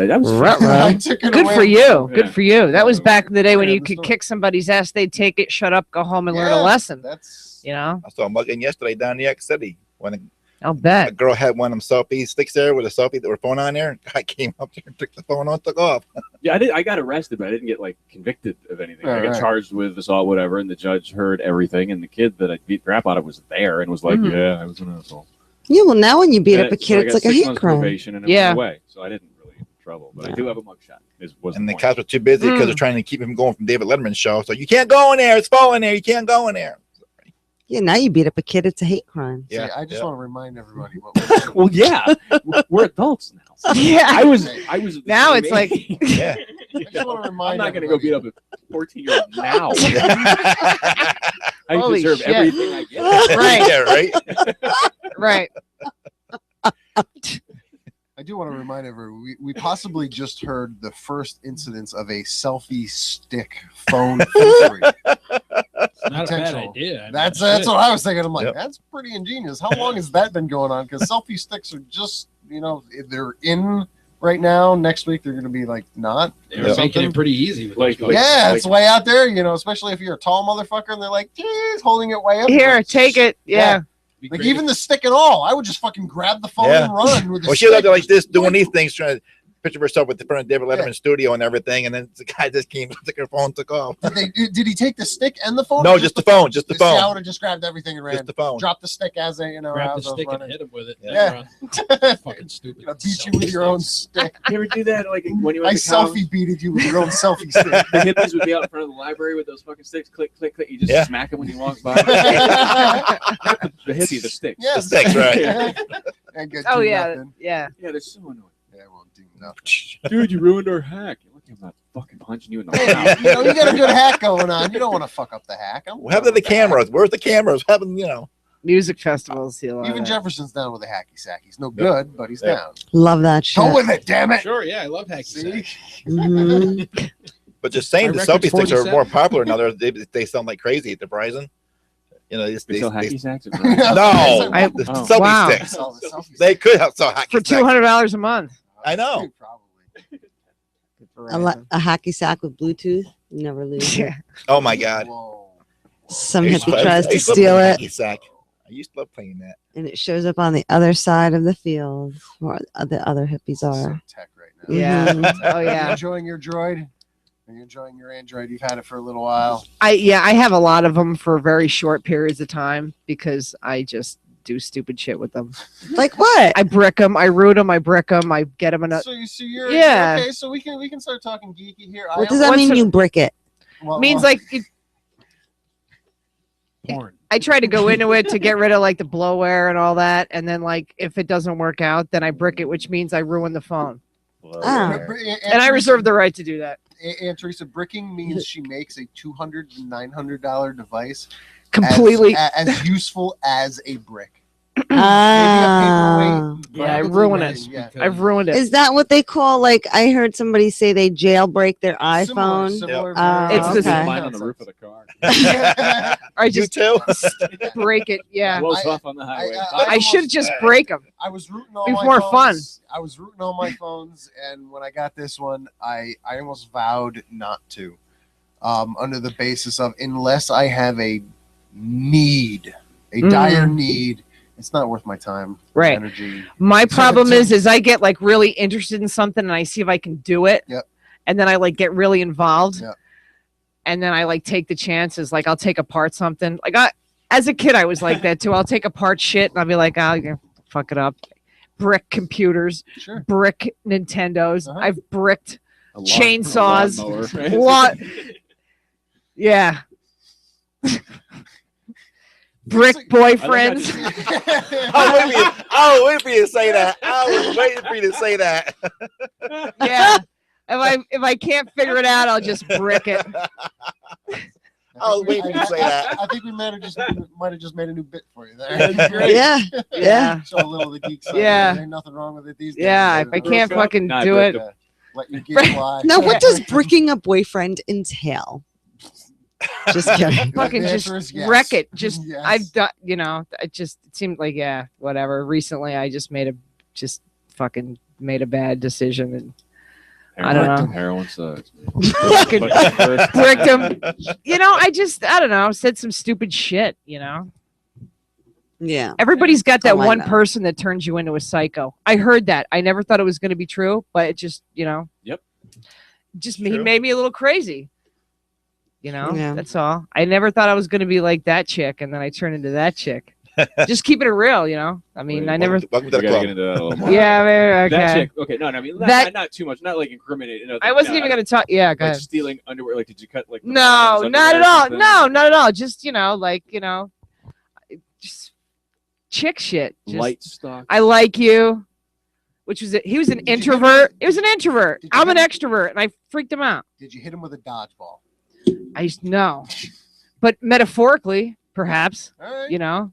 That was I took it Good away for you. Yeah. Good for you. That was back in the day when Yeah, you the could story. kick somebody's ass, they'd take it, shut up, go home and learn a Yeah, lesson. That's You know? I saw a mugging yesterday down in New York City when I'll a bet. girl had one of them selfie sticks there with a selfie that were phone on there. Guy came up there and took the phone on, took off. Yeah, I got arrested, but I didn't get like convicted of anything. I got Right. charged with assault, whatever, and the judge heard everything. And the kid that I beat crap out of was there and was like, Mhm. "Yeah, I was an asshole." Yeah, well, now when you beat Yeah, up a so kid, I it's got like a 6 hate months crime. probation and it Yeah. went away, so I didn't really get in trouble. But I do have a mugshot. And the cops were too busy because they're trying to keep him going from David Letterman's show. So you can't go in there. It's full in there. You can't go in there. Yeah, now you beat up a kid, it's a hate crime. See, Yeah, I just yeah. want to remind everybody what we're Well, yeah, we're adults now. Yeah. I was the Now same it's like- age. Yeah. I just want to I'm remind not going to go beat up a 14-year-old now. I Holy deserve shit. everything I get. Right. Yeah, right. Right. I do want to remind everyone we possibly just heard the first incidents of a selfie stick phone filtering. Not a bad Potential. idea. I mean, That's shit. what I was thinking. I'm like, Yep. that's pretty ingenious. How long has that been going on? Because selfie sticks are just, they're in right now. Next week they're going to be like not. They were making it pretty easy. With Like- those guys. Yeah, it's way out there. Especially if you're a tall motherfucker and they're like, geez, holding it way up. Here, Like, take it. Yeah. Be Like great even the stick and all, I would just fucking grab the phone Yeah. and run with the Well, she was out stick. there like this doing these things, trying to picture herself with the front of David Letterman's studio and everything. And then the guy just came, took her phone, took off. Did he take the stick and the phone? No, or just the phone. Just the See, I phone. would have just grabbed everything and ran. Just the phone. Drop the stick as a, grab the as I was stick and running. hit him with it. Yeah. Fucking stupid. I beat you with your own stick. You ever do that? Like when you I went to college, selfie beated you with your own selfie stick. the hippies would be out in front of the library with those fucking sticks. Click, click, click. You just Yeah. smack them when you walk by. yeah, The hippie, the sticks. The sticks, right. And get Oh do yeah. nothing. Yeah. Yeah, they're so annoying. Yeah, won't do nothing. Dude, you ruined our hack. You're lucky I'm not fucking punching you in the Hey, mouth. you got a good hack going on. You don't want to fuck up the hack. What happened to the cameras? Where's the cameras? What happened, Music festivals. Even Jefferson's down with the hacky sack. He's no good, but he's Yeah. down. Love that shit. Go with it, damn it. Sure, yeah, I love hacky See? sack. Mhm. But just saying, My the record's selfie sticks are 47. more popular now. They sound like crazy at the Verizon. They sell hacky sacks? no, I- the Oh. selfie Wow. sticks. Sell the selfie They stick. could have sell hacky For sacks. $200 a month. I know. Probably. A hacky sack with Bluetooth. You never lose it. Yeah. Oh my God. Whoa. Some I used hippie I tries to used love steal playing it, hacky sack. I used to love playing that. and it shows up on the other side of the field where the other hippies So are. tech right now. Yeah. Mhm. Oh Are you yeah. enjoying your droid? Are you enjoying your Android? You've had it for a little while. I have a lot of them for very short periods of time because I just do stupid shit with them. Like what? I brick them, I root them, I brick them, I get them in a. So you're Yeah. okay. So we can start talking geeky here. What does that mean? You brick it? Means like Porn. I try to go into it to get rid of like the bloatware and all that, and then like if it doesn't work out, then I brick it, which means I ruin the phone. Oh. And I reserve the right to do that. And Teresa, bricking means she makes a $200 to $900 device Completely. as useful as a brick. Ah. Yeah, I ruined it. Yeah. I've ruined it. Is that what they call, like, I heard somebody say they jailbreak their iPhone? Similar, It's very the okay. Mine on the roof of the car. I You just too? break it. Yeah. Blows off on the highway. I should just break them. I was rooting all It's my more phones. I was rooting all my phones, and when I got this one, I almost vowed not to, under the basis of unless I have a need, a dire need, it's not worth my time, Right. energy. My So- problem so- is I get like really interested in something and I see if I can do it. Yep. And then I like get really involved. Yep. And then I like take the chances. Like I'll take apart something. Like as a kid, I was like that too. I'll take apart shit and I'll be like, oh, you fuck it up. Brick computers, Sure. brick Nintendos. Uh-huh. I've bricked A lawn- chainsaws. a lawnmower, right? What? Yeah. Brick boyfriends. I was waiting for you to say that. I was waiting for you to say that. Yeah. If I can't figure it out, I'll just brick it. I was waiting for you to say that. I think we might have just made a new bit for you there. Yeah. Yeah. Show a little of the geek side. Yeah. There ain't nothing wrong with it these days. Yeah. If I can't fucking Nah, do brick it. them. Let your geek fly. Now, what does bricking a boyfriend entail? Just kidding. Fucking The just answer is yes. wreck it. Just Yes. I've done, it seemed like, yeah, whatever. Recently I just fucking made a bad decision and I don't know. Heroin sucks. Fucking bricked him. I don't know, said some stupid shit, Yeah. Everybody's got that Oh, I one know. person that turns you into a psycho. I heard that. I never thought it was going to be true, but it just, Yep. he True. made me a little crazy. Yeah. That's all. I never thought I was going to be like that chick, and then I turned into that chick. Just keeping it real, I mean, I never. Welcome We to the gotta club. get into that a little more. Yeah, okay. That chick. Okay, no, I mean not too much. Not like incriminating. I wasn't even going to talk. Yeah, go Like ahead. stealing underwear. Like, did you cut like? the No, bottoms not at underwear or all. something? No, not at all. Just just chick shit. Just, Light stock. I like you. Which was it? He was an Did you hit him introvert. with- He was an introvert. Did you I'm an hit extrovert, and I freaked him out. Did you hit him with a dodgeball? No, but metaphorically, perhaps. All right.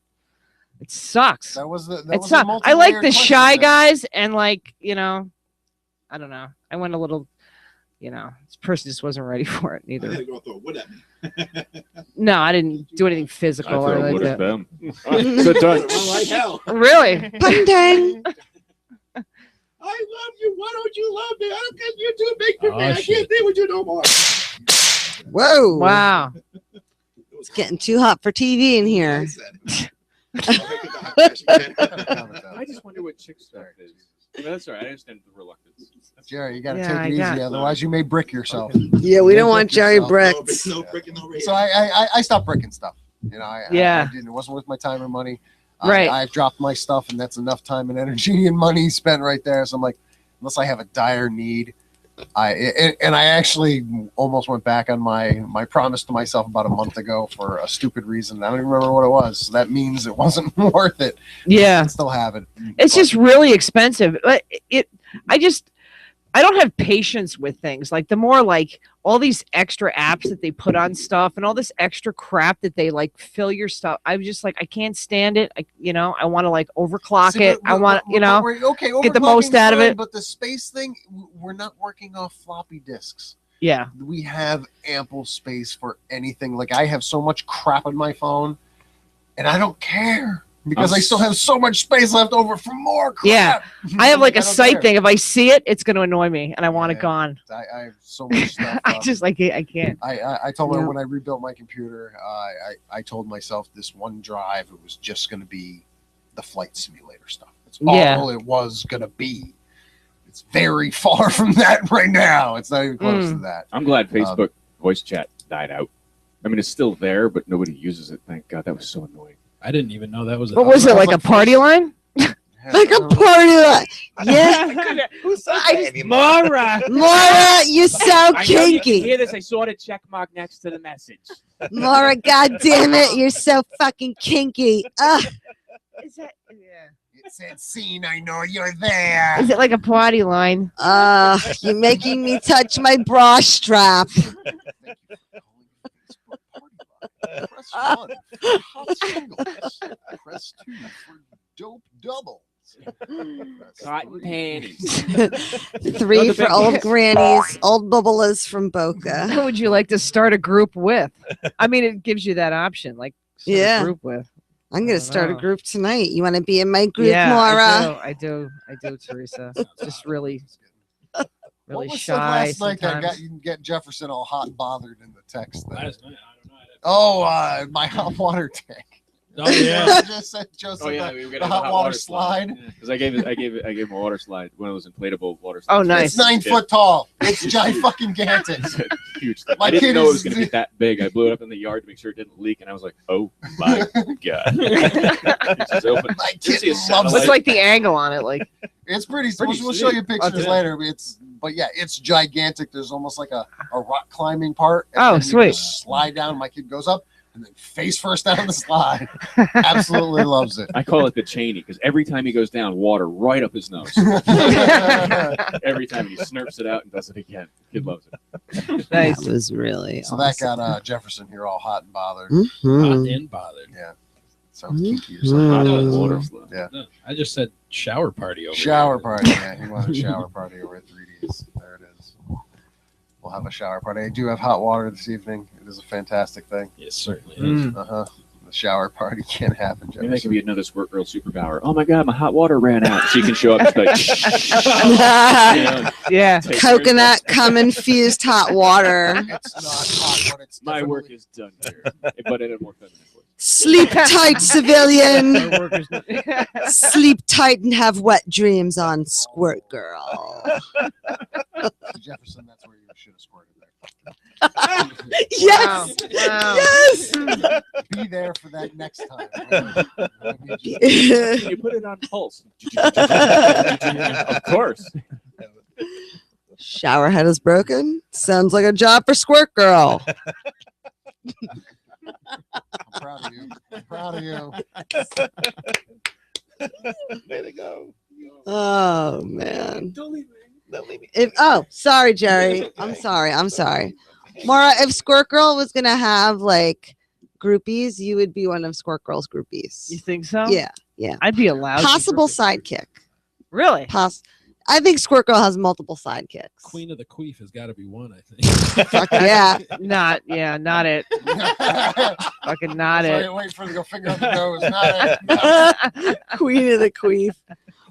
It sucks. That was the. That It was sucks. a I like the multi-layered shy question. guys, and I don't know. I went a little. This person just wasn't ready for it I neither. gotta go throw wood at me. No, I didn't do anything I physical or throw like wood at that. them. Good touch. Run like hell. Really? Pundang. I love you. Why don't you love me? I don't think you're too big for Oh, me. I shit. can't deal with you no more. Whoa. Wow. It's getting too hot for TV in here. I just wonder what chick stuff is. I mean, that's all right. I understand the reluctance. Jerry, you got to Yeah, I take it got easy, it. otherwise you may brick yourself. Yeah, we don't want Brick Jerry yourself. Bricks. No bricking over here. So I stopped bricking stuff. Yeah. I didn't. It wasn't worth my time and money. Right. I've dropped my stuff, and that's enough time and energy and money spent right there. So I'm like, unless I have a dire need, I actually almost went back on my promise to myself about a month ago for a stupid reason. I don't even remember what it was. So that means it wasn't worth it. Yeah. I still have it. It's just really expensive. But I don't have patience with things. Like the more like all these extra apps that they put on stuff and all this extra crap that they like fill your stuff. I'm just like, I can't stand it. I want to like overclock See, it. I want, okay, get the most out of overclocking's fine, it. But the space thing, we're not working off floppy disks. yeah. We have ample space for anything. Like I have so much crap on my phone, and I don't care because I still have so much space left over for more crap. Yeah. I have like a don't sight care. thing. If I see it, it's going to annoy me and I want it Yeah. gone. I have so much stuff. I just like I can't. I told her Yeah. when I rebuilt my computer, I told myself this one drive, it was just going to be the flight simulator stuff. That's Yeah. all it was going to be. It's very far from that right now. It's not even close to that. I'm glad Facebook voice chat died out. I mean, it's still there, but nobody uses it. Thank God. That was so annoying. I didn't even know that was. What was it, like a party line? Like a party line. Yeah. Who said I that just- anymore? Maura! Maura, you're so kinky. this? I saw the check mark next to the message. Maura, God damn it, you're so fucking kinky. Is that, yeah. Said, scene, I know you're there. Is it like a potty line? You're making me touch my bra strap. Press 1 for hot singles. Press 2 for dope doubles. Cotton panties. 3 for old grannies, old bubblers from Boca. Who would you like to start a group with? I mean, it gives you that option. Like, start Yeah. a group with. I'm gonna start a group tonight. You want to be in my group, Yeah, Maura? I do, Teresa. Just really What was said shy. last night that sometimes. you can get Jefferson all hot and bothered in the text? There. Last night, I don't know. Oh, my hot water tank. Oh yeah. I just said Joseph Oh yeah, the, we were the gonna hot have a water slide. Because I gave him a water slide, one of those inflatable water slides. Oh, nice. It's 9 foot tall. It's gigantic. It's a huge thing. My I didn't kid know it was is- going to be that big. I blew it up in the yard to make sure it didn't leak, and I was like, "Oh my god!" It's just open. My You see kid a loves satellite. What's like the angle on it? Like, It's pretty. Pretty We'll show sweet. you pictures Yeah. later. But yeah, it's gigantic. There's almost like a rock climbing part. Oh, then you sweet. just slide down. My kid goes up and then face first down the slide. Absolutely loves it. I call it the Cheney because every time he goes down, water right up his nose. Every time he snurps it out and does it again. Kid loves it. nice. That was really So that got Jefferson here all hot and bothered. Mhm. Hot and bothered. Yeah. Sounds kinky or Mhm. something. Hot Mm. water slide. Yeah. No, I just said shower party over Shower there. party. Yeah, he wanted a shower party over at 3D's. There it is. We'll have a shower party. I do have hot water this evening. It is a fantastic thing. It certainly is. Mm. Uh-huh. The shower party can't happen, Maybe that could Jefferson. be another Squirt Girl superpower. Oh my god, my hot water ran out. She can show up and be like, you know, Yeah. take Coconut turns. cum infused hot water. It's not hot, but it's My work definitely- is done here, but in a more feminine voice. Sleep tight, civilian. My workers- Sleep tight and have wet dreams on Squirt Girl. Jefferson, that's where you should have squirted there. Yes. Wow. Yes. Be there for that next time. Can you put it on pulse? Of course. Shower head is broken. Sounds like a job for Squirt Girl. I'm proud of you. I'm proud of you. Way to go. Oh man. Don't leave me. Sorry, Jerry. I'm sorry. Maura, if Squirt Girl was gonna have like groupies, you would be one of Squirt Girl's groupies. You think so? Yeah. I'd be allowed. Possible sidekick. Really? I think Squirt Girl has multiple sidekicks. Queen of the Queef has got to be one, I think. Fuck yeah. Not it. Fucking not Sorry, it. wait for the finger on the nose. Not it. Queen of the Queef.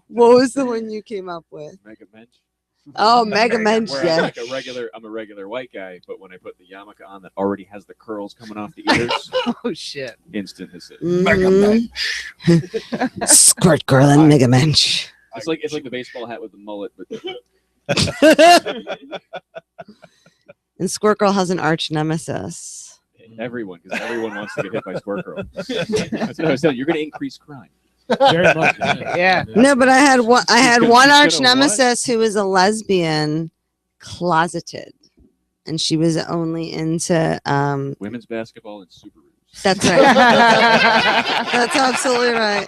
What was the one you came up with? Mega Mensch. Oh, Mega Mensch. Where Yeah. I'm a regular white guy, but when I put the yarmulke on that already has the curls coming off the ears, Oh shit. instant hit. Mega Mhm. Squirt Girl and Mega Mensch. It's like the baseball hat with the mullet, but different. And Squirt Girl has an arch nemesis. Everyone, because everyone wants to get hit by Squirt Girl. That's what I was telling you. You're going to increase crime. Very much. Yeah. No, but I had one She's arch gonna what? nemesis who was a lesbian, closeted, and she was only into Women's basketball and Subarus. That's right. That's absolutely right.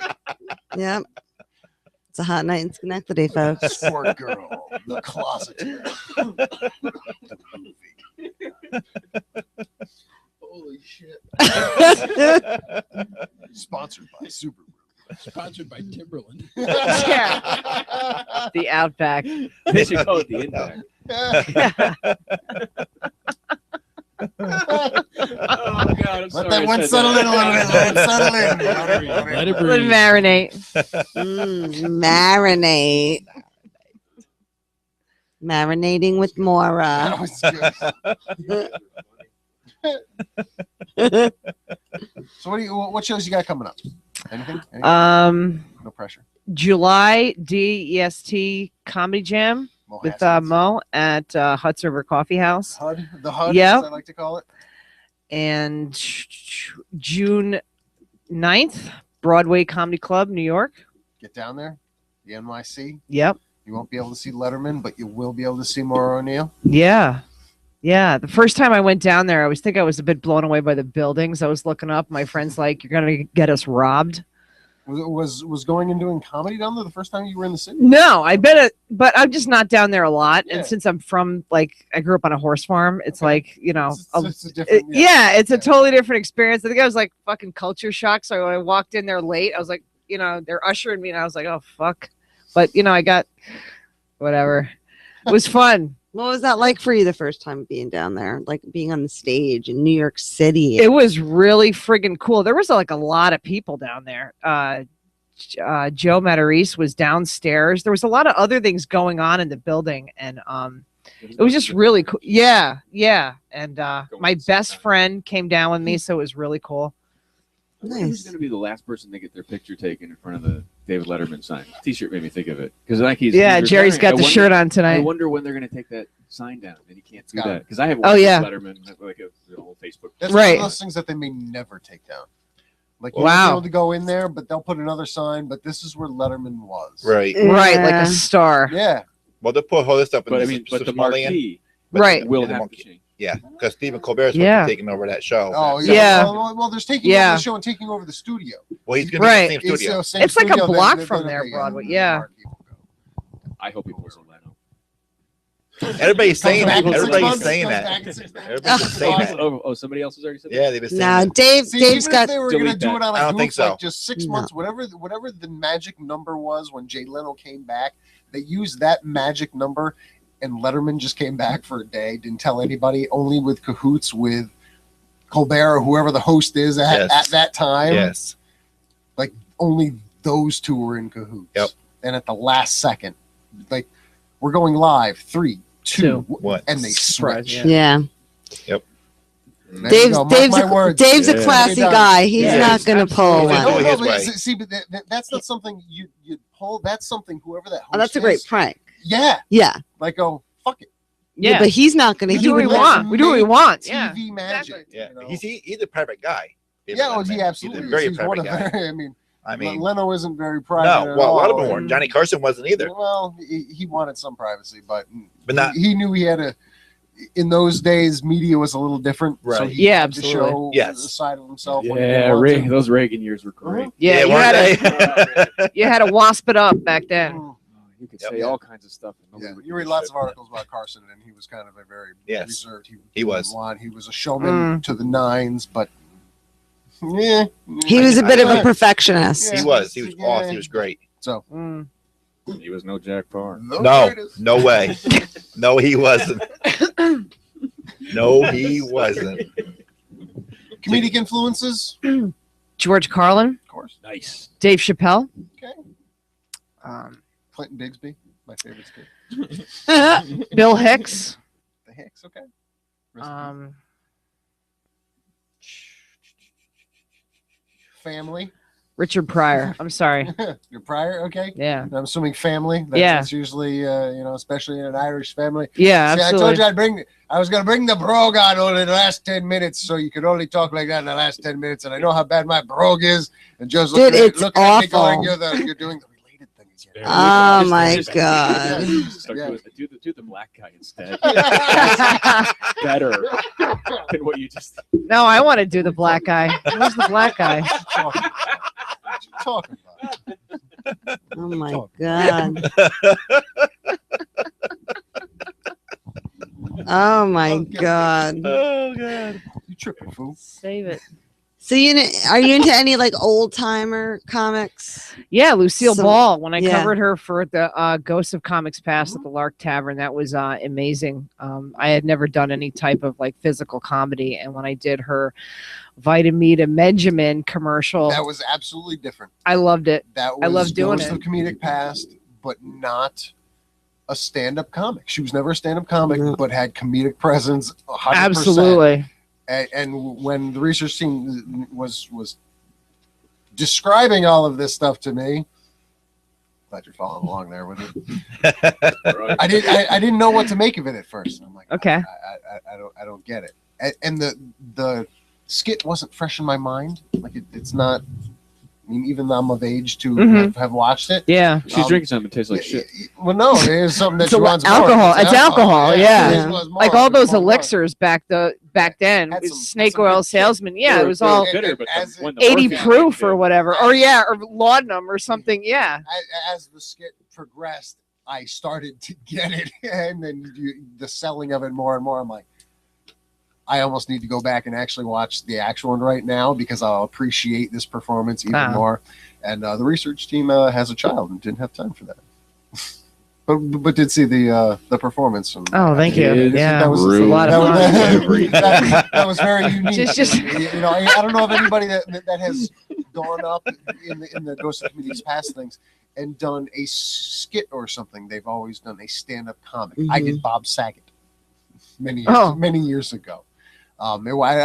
Yep. It's a hot night in Schenectady, folks. Squirt Girl, the closet. Holy shit. Sponsored by Subaru. Sponsored by Timberland. Yeah. The Outback. They should call it the Impact. Oh God, I'm sorry. Let that one I said settle in a little bit. Let it settle in. Let it Would breathe. marinate. Marinate. Marinating with That Maura. was good. So what shows you got coming up? Anything? No pressure. July DEST Comedy Jam Mo with Haskins. Mo at Huts River Coffee House. The HUD, Yeah. as I like to call it. And June 9th, Broadway Comedy Club, New York. Get down there. The NYC. Yep. You won't be able to see Letterman, but you will be able to see Maura O'Neill. Yeah. Yeah. The first time I went down there, I was a bit blown away by the buildings. I was looking up. My friend's like, "You're going to get us robbed." Was going and doing comedy down there the first time you were in the city? No, but I'm just not down there a lot. Yeah. And since I'm from I grew up on a horse farm, it's like, it's a different, it's a totally different experience. I think I was like fucking culture shock. So when I walked in there late, I was like, they're ushering me and I was like, oh fuck. But I got whatever. It was fun. What was that like for you the first time being down there, like being on the stage in New York City? It was really friggin' cool. There was like a lot of people down there. Joe Matarese was downstairs. There was a lot of other things going on in the building, and it was just really cool. Yeah. And my best friend came down with me, so it was really cool. Who's going to be the last person to get their picture taken in front of the David Letterman sign? T-shirt made me think of it because he's Jerry's got the shirt on tonight. I wonder when they're going to take that sign down, and he can't do that because I have Letterman like a whole Facebook. That's one of those things that they may never take down. Like you'll be able to go in there, but they'll put another sign. But this is where Letterman was. Right, like a star. Yeah. Well, they'll put all this stuff. But the marquee, will have to change. Yeah, because Stephen Colbert's taking over that show. Oh yeah. Well, there's taking over the show and taking over the studio. Well, he's going to be in the same studio. It's like a block from there, Broadway. Yeah. I hope he pulls a Leno. Everybody's saying that. Everybody's saying that. Oh, somebody else has already said that? Yeah, they've been saying that. Dave's got. If they were going to do it on a goof, so. like just 6 months, whatever the magic number was when Jay Leno came back, they used that magic number. And Letterman just came back for a day, didn't tell anybody, only with cahoots with Colbert or whoever the host is at that time. Yes. Like only those two were in cahoots. Yep. And at the last second, like we're going live, 3, 2, what? And they switch. Yeah. Yep. Dave's a classy guy. He's not going to pull one. See, but that's not something you pull. That's something whoever that host that's a great prank. Yeah. Yeah. Like, fuck it. Yeah, but he's not going to. We do what we want. We do what we want. TV magic. Yeah. He's a private guy. Yeah, he absolutely. He's a very private guy. I mean, Leno isn't very private. No, well, a lot of them weren't. Johnny Carson wasn't either. Well, he wanted some privacy, but not. He knew he had to. In those days, media was a little different. Right. So he had to show the side of himself. Yeah, those Reagan years were great. Yeah, you had to wasp it up back then. You could say all kinds of stuff. You read lots of articles about Carson, and he was kind of a very reserved. He was. He was a showman to the nines, but yeah, he was a bit of a perfectionist. He was. He was awesome. He was great. So he was no Jack Parr. No way. No, he wasn't. No, he wasn't. Comedic influences. George Carlin. Of course. Nice. Dave Chappelle. Okay. Clinton Bigsby, my favorite skit. Bill Hicks. The Hicks, okay. Family. Richard Pryor. I'm sorry. Your Pryor, okay. Yeah. I'm assuming family. That's usually, especially in an Irish family. Yeah, See, absolutely. I told you I was going to bring the brogue on only the last 10 minutes, so you could only talk like that in the last 10 minutes. And I know how bad my brogue is. And just look at me going, you're doing the related thing again. Oh my God. Do the black guy instead. Better than what you just. No, I want to do the black guy. Who's the black guy? What you talking about? Oh my God. Oh my God. Oh God. You tripping, fool. Save it. So are you into any like old timer comics? Yeah, Lucille Ball. When I covered her for the Ghosts of Comics Past at the Lark Tavern, that was amazing. I had never done any type of like physical comedy, and when I did her Vitamita Benjamin commercial, that was absolutely different. I loved it. I loved doing it. Of Comedic Past, but not a stand-up comic. She was never a stand-up comic, but had comedic presence. 100%. Absolutely. And when the research team was describing all of this stuff to me, glad you're following along there with it. I didn't know what to make of it at first. I'm like, okay, I don't get it. And the skit wasn't fresh in my mind. Like it's not I mean, even though I'm of age to Mhm. have watched it. Yeah. She's drinking something that tastes like shit. Well, no, there's something that It's she wants more. alcohol. It's alcohol. Yeah. She wants more. Like all those More. elixirs back then, Had with some- snake some oil good shit. salesman. Yeah, They it were- was they were all bitter, but as when the 80 morphine proof kicked or in- whatever. Or yeah, or laudanum or something. Yeah. As the skit progressed, I started to get it, and then the selling of it more and more. I'm like, I almost need to go back and actually watch the actual one right now because I'll appreciate this performance even more. And the research team has a child and didn't have time for that. But did see the performance. And, Oh, thank you. Kids Yeah, that was a lot of fun. that was very unique. Just- you know, I don't know of anybody that has gone up in the Ghost of Comedians past things and done a skit or something. They've always done a stand-up comic. I did Bob Saget many years ago. I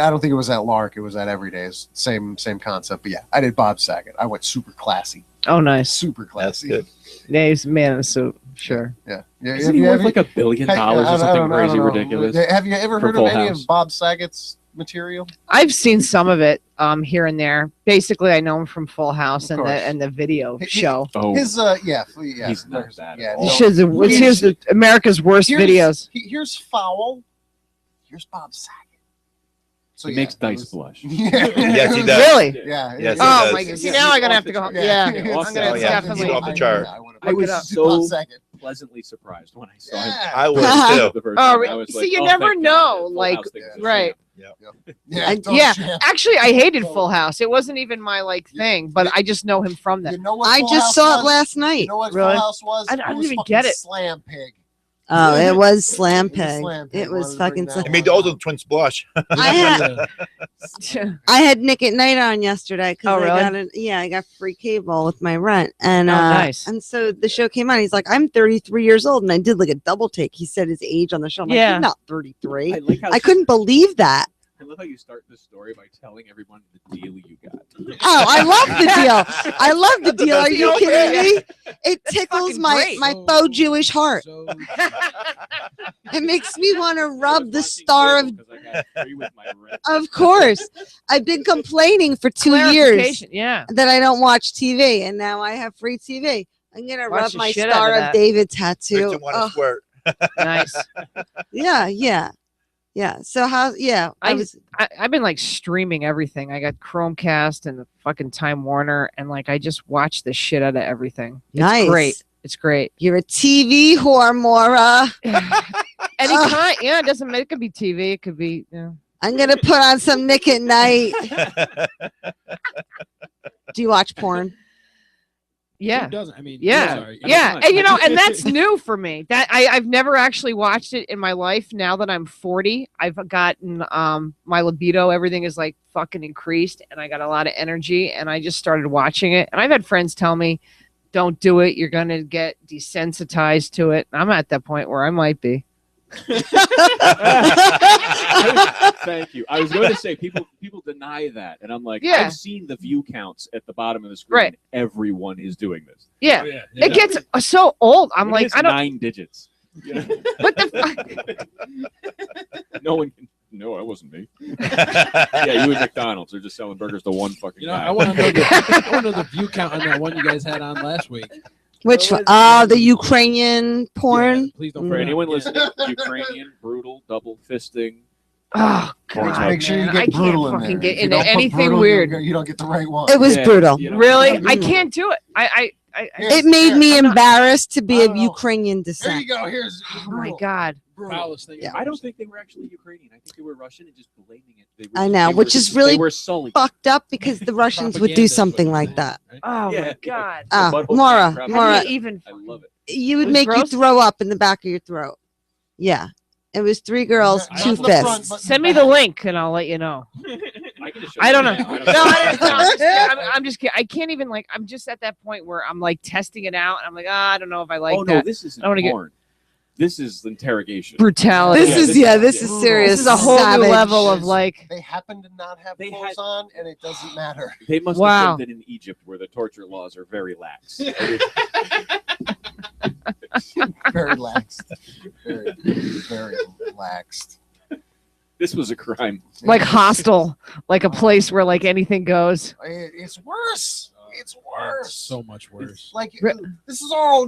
don't think it was at Lark. It was at Everyday's. Same concept. But yeah, I did Bob Saget. I went super classy. Oh, nice. Super classy. That's good. Yeah, he's a man in a suit. Sure. Yeah. Isn't he worth like $1 billion or something crazy ridiculous? Have you ever From heard of Full any House. of Bob Saget's material? I've seen some of it here and there. Basically, I know him from Full House Of and course. the video show. Oh, His he's not bad Yeah, at no. all. Here's the America's worst videos. Here's Foul. Here's Bob Saget. So He yeah, makes it Dice was- blush. Yeah. Yes, he does. Really? Yeah. Yes, Oh does. my god! See, now I'm gonna have to go. Yeah, I'm Off gonna the- definitely. Off the chart. I was up. so pleasantly surprised when I saw him. Yeah. I was the too. first Oh, time. re- I was see, like, you oh, never thank know, God, Full like- House thing is a right. sham. Yeah, sham. actually, I hated Full House. It wasn't even my thing, but I just know him from that. You know what I Full just House saw was? it last night. You know what Really? Full House was? I don't It was even fucking get it. Slam Pig. Oh, it was Slam It was Pig. Slam Pig. It was Wanted to fucking bring Slam. that It made the older twins blush. I had Nick at Night on yesterday because Oh, really? I got free cable with my rent, and nice. and so the show came on. He's like, I'm 33 years old, and I did like a double take. He said his age on the show. I'm like, Yeah. you're not 33. I like how I couldn't believe that. I love how you start this story by telling everyone the deal you got. Oh, I love the deal. I love the deal. Are you kidding me? It tickles fucking my great. my faux Jewish heart. So, It makes me want to rub the star of. Because I got free with my rent. Of course, I've been complaining for 2 years Clarification, yeah. that I don't watch TV, and now I have free TV. I'm gonna Watch rub the my shit out Star of of that. David tattoo. Richard want to Oh, squirt. Nice. yeah. So how? Yeah, I've been like streaming everything. I got Chromecast and the fucking Time Warner, and like I just watch the shit out of everything. It's Nice. great. It's great. You're a TV whore, Maura. Anytime, yeah. It doesn't. It could be TV. It could be. Yeah. I'm gonna put on some Nick at Night. Do you watch porn? Yeah. who doesn't? I mean, Yeah. sorry. Yeah, and and that's new for me. That I've never actually watched it in my life. Now that I'm 40, I've gotten my libido, everything is like fucking increased, and I got a lot of energy, and I just started watching it. And I've had friends tell me, "Don't do it. You're gonna get desensitized to it." I'm at that point where I might be. Thank you. I was going to say people deny that, and I'm like, Yeah. I've seen the view counts at the bottom of the screen. Right. Everyone is doing this. Yeah, Oh, yeah. it gets so old. I'm When like, it's I don't. 9 digits. You know? What the fuck? No one can. No, that wasn't me. Yeah, you and McDonald's are just selling burgers to one fucking You know, guy. I want to know the view count on that one you guys had on last week. Which Well, the Ukrainian porn? Yeah, please don't. For forget. anyone listening, Ukrainian, brutal, double fisting. Oh Porn's god, about- Make sure you man, get I can't brutal in fucking there. get If you into don't put anything brutal, weird. You don't get the right one. It was Yeah, brutal. you know, Really, I Mm. can't do it. I It made me I'm not- embarrassed to be I of don't know. Ukrainian There descent. you go. Here's Oh my god. brutal. Foulest thing. Yeah. ever. I don't think they were actually Ukrainian. I think they were Russian and just blaming it. They were, I know, they which were- is really they were sully. Fucked up because the Russians would do Propaganda is something what like you're that. saying, Oh Yeah. my god. Ah, Butthole Maura, crap. How Maura, do you even I love it. you would was make you gross? throw up in the back of your throat. Yeah. It was 3 girls, Yeah, 2 not the front, fists. but send me the link and I'll let you know. I, can just show I you don't know. now. No, I don't know. I'm just kidding. I can't even like. I'm just at that point where I'm like testing it out, and I'm like, I don't know if I like oh no, that. this isn't I wanna get- porn. This is interrogation. Brutality. This Yeah, is this yeah, is- this yeah. is serious. This is a whole savage. new level of Yes. like. They happen to not have They clothes had- on, and it doesn't matter. They must Wow. have filmed it in Egypt, where the torture laws are very lax. Very laxed. Very, very laxed. This was a crime. Like hostile, like a place where like anything goes. It's worse. worse. So much worse. Like this is all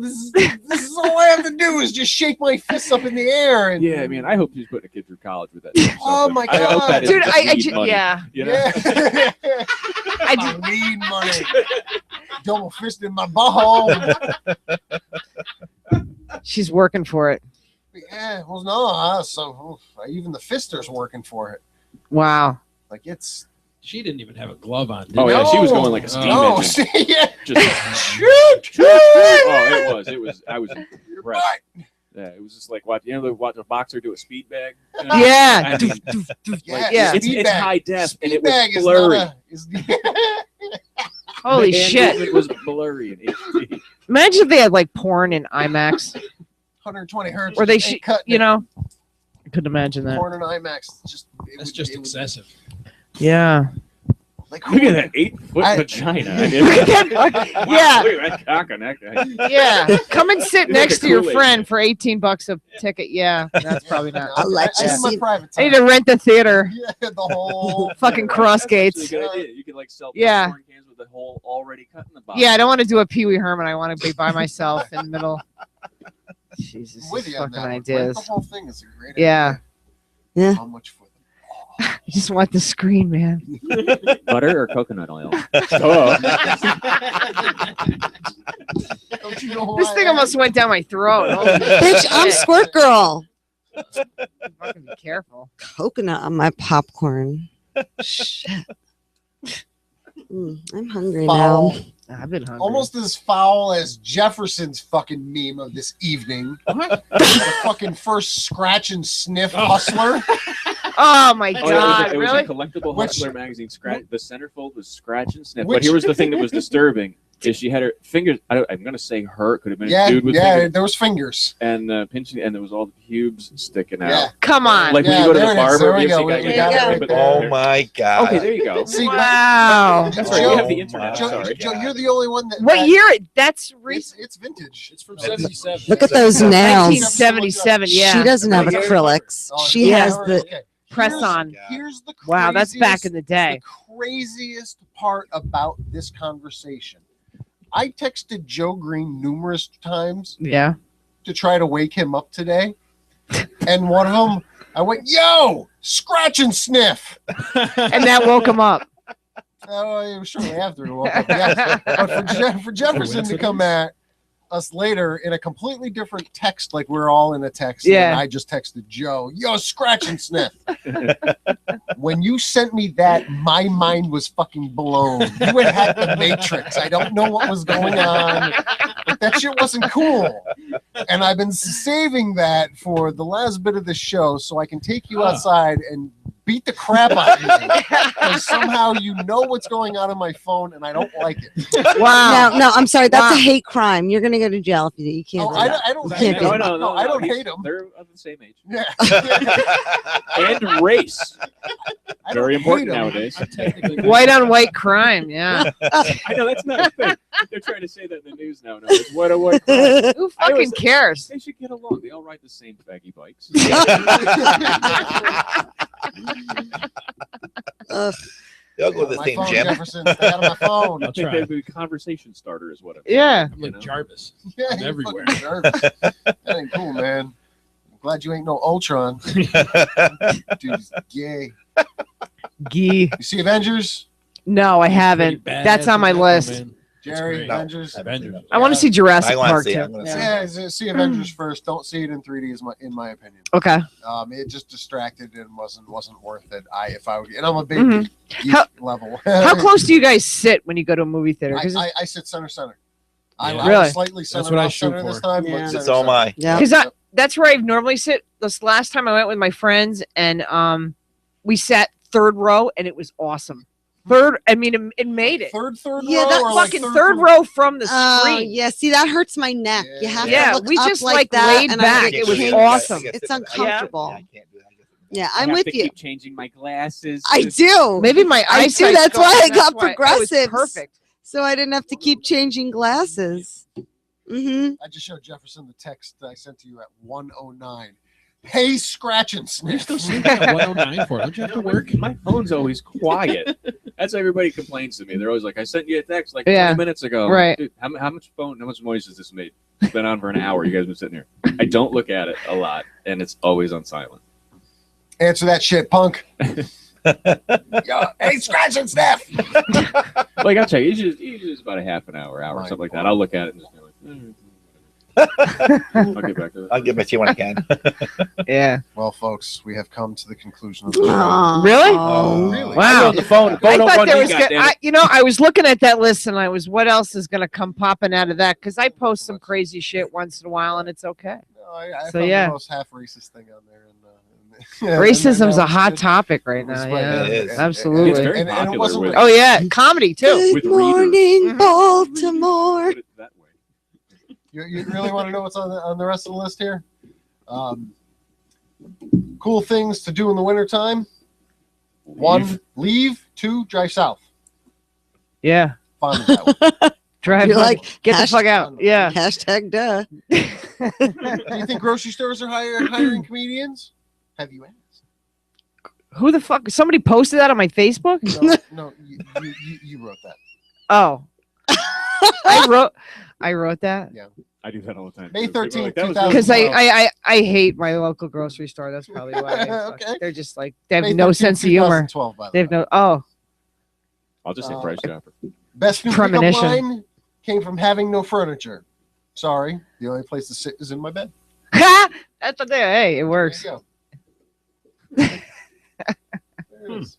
I have to do is just shake my fists up in the air. And, Yeah, I mean, I hope he's putting a kid through college with that. Oh my I hope that God. Dude, isn't just weed money, yeah. You know? Yeah. I I need money. Double fist in my butthole. She's working for it. Yeah, well, no, so even the fister's working for it. Wow. Like it's. She didn't even have a glove on. Oh yeah, she was No. going like a steam Oh, engine. yeah. Just Shoot! oh, it was. I was impressed. Yeah, it was just like watch a boxer do a speed bag. You know? Yeah. I mean, Yeah. it's speed bag. high def and Speed it was bag is blurry. not a- is- Holy The hand shit. movement was blurry in HD. Imagine if they had like porn in IMAX. 120 hertz. Or they ain't should, cutting you it. know. I couldn't imagine that. Porn and IMAX. That's just excessive. Yeah. Like, Look at that 8-foot I- vagina. I mean, Look at that- wow, yeah. Look at that cock on that guy. Yeah. Come and sit It's like next a to your Kool-Aid. friend for $18 a ticket. Yeah. That's probably not. I'll let I you need my see. private I time. need to rent the theater. Yeah, the whole Fucking cross gates. That's actually a good idea. You could like sell Yeah. popcorn cans with the hole already cut in the bottom. Yeah, I don't want to do a Pee Wee Herman. I want to be by myself in the middle. Jesus, with these you on fucking that one. ideas. The whole thing is a great Yeah. idea. Yeah. How much for them? I just want the screen, man. Butter or coconut oil? Oh. Don't you know who This I thing am? almost went down my throat. Holy Bitch, I'm shit. Squirt Girl. Fucking be careful. Coconut on my popcorn. Shit. I'm hungry Foul. now. I've been hungry. Almost as foul as Jefferson's fucking meme of this evening. The fucking first scratch and sniff hustler. Oh my Oh, god! it was Really? a collectible Which- hustler magazine. The centerfold was scratch and sniff. Which- But here was the thing that was disturbing: is she had her fingers. I'm gonna say her. It could have been Yeah, a dude with yeah, fingers there was fingers. and pinching, and there was all the pubes sticking out. Yeah. Come on. Like when Yeah, you go to there the it is. barber, There we you go. see We guys got with it their- right Oh their- my god. Okay, there you go. See, Wow. That's Joe- right. You have the Oh internet. my Joe, Sorry. Joe, you're the only one that. What year? That's It's, recent. it's vintage. It's from 77. Look at those nails. 1977. Yeah. She doesn't have Yeah. acrylics. Oh, She yeah. has the. Okay. Press Here's- on. Here's the Wow, that's back craziest- in the day. The craziest part about this conversation. I texted Joe Green numerous times Yeah. to try to wake him up today. And one of them, I went, yo, scratch and sniff. And that woke him up. Oh, it was shortly after he woke up, yes. But for Jefferson to come at us later in a completely different text, like we're all in a text, Yeah. and I just texted Joe, yo, scratch and sniff. When you sent me that, my mind was fucking blown. You had hacked the Matrix. I don't know what was going on. That shit wasn't cool. And I've been saving that for the last bit of the show so I can take you outside and beat the crap out of you. Because somehow you know what's going on my phone and I don't like it. Wow. No, I'm sorry. That's Wow. a hate crime. You're gonna go to jail if you can't. Oh, do I that. don't You hate can't do him. that. No, I don't hate him. They're of the same age. Yeah. And race. I Very don't important hate him. nowadays. I'm technically White on white crime. Yeah. I know that's not a thing. They're trying to say that in the news now. No, it's what a what. crime. Who I fucking always- cares? They should get along. They all ride the same faggy bikes. Ugh. They'll go to the My same phone, gym. Jefferson. Stay out of my phone. I'll I think try. the conversation starter is what I'm Yeah. I'm like know? Jarvis. Yeah, I'm you everywhere. fucking nervous. That ain't cool, man. I'm glad you ain't no Ultron. Dude's gay. Gee. You see Avengers? No, I haven't. Pretty That's badass on my in that list. one, man. Jerry, great. No. Avengers? Avengers. I want to see Jurassic I want Park to see it. too. I'm gonna see Yeah. it. Yeah, see Avengers first. Don't see it in 3D, in my opinion. Okay. It just distracted and wasn't worth it. And I'm a big Mhm. geek How- level. How close do you guys sit when you go to a movie theater? 'Cause I sit center. I Really? was slightly That's center what I off shoot center this for. time. Yeah. But center, So am I. Yeah. Because that's where I normally sit. This last time I went with my friends, and we sat third row, and it was awesome. Third, I mean, it made it. Third Yeah, row. that or like Fucking third row from the Oh, screen. yeah. See, that hurts my neck. You have Yeah, to look we up just, like like, that, laid and back. I It get was changed. awesome. It's uncomfortable. I can't do that. Yeah, I I'm have with to you. keep changing my glasses. I do. Maybe my I do, eyesight. that's why I got It was progressives. perfect. So I didn't have to keep changing glasses. Mm-hmm. I just showed Jefferson the text that I sent to you at 1:09. Hey, scratch and You're sniff. still sleeping at 109 for it. Don't you have to work? My phone's always quiet. That's why everybody complains to me. They're always like, I sent you a text like Yeah. 20 minutes ago. Right. Dude, how much noise has this made? It's been on for an hour. You guys have been sitting here. I don't look at it a lot, and it's always on silent. Answer that shit, punk. Yo, hey, scratch and sniff. Like, I'll check. Usually it's about a half an hour, something like that. I'll look at it and just be like, I'll get back to it. I'll get back to you when I can. Yeah. Well, folks, we have come to the conclusion of the show. Really? Oh, really? Wow. The phone. I thought there was good. I was looking at that list and I was, what else is going to come popping out of that? Because I post some crazy shit once in a while and it's okay. No, I So, found yeah. the most half racist thing on there. Racism's a hot topic right now. It Yeah, is. absolutely. It's very And it popular wasn't with, like- Oh yeah, comedy too. with Good morning, readers. Baltimore. Put it that way. You really want to know what's on the rest of the list here? Cool things to do in the wintertime. 1, leave. 2, drive south. Yeah. Fine with that one. Drive. You're like, get the hashtag- fuck out. Yeah. Hashtag duh. Do you think grocery stores are hiring comedians? Have you asked? Who the fuck? Somebody posted that on my Facebook. No, you wrote that. Oh. I wrote that. Yeah. I do that all the time. May People are 13th, like, that was 2000. Because good. I hate my local grocery store. That's probably why. Okay. They're just like they have May no 13th, sense of humor. 2012, by the They have way. no. Oh. I'll just say price chopper. Best new pickup Premonition. line came from having no furniture. Sorry, the only place to sit is in my bed. That's what they. Hey, it works. There you go. There it is.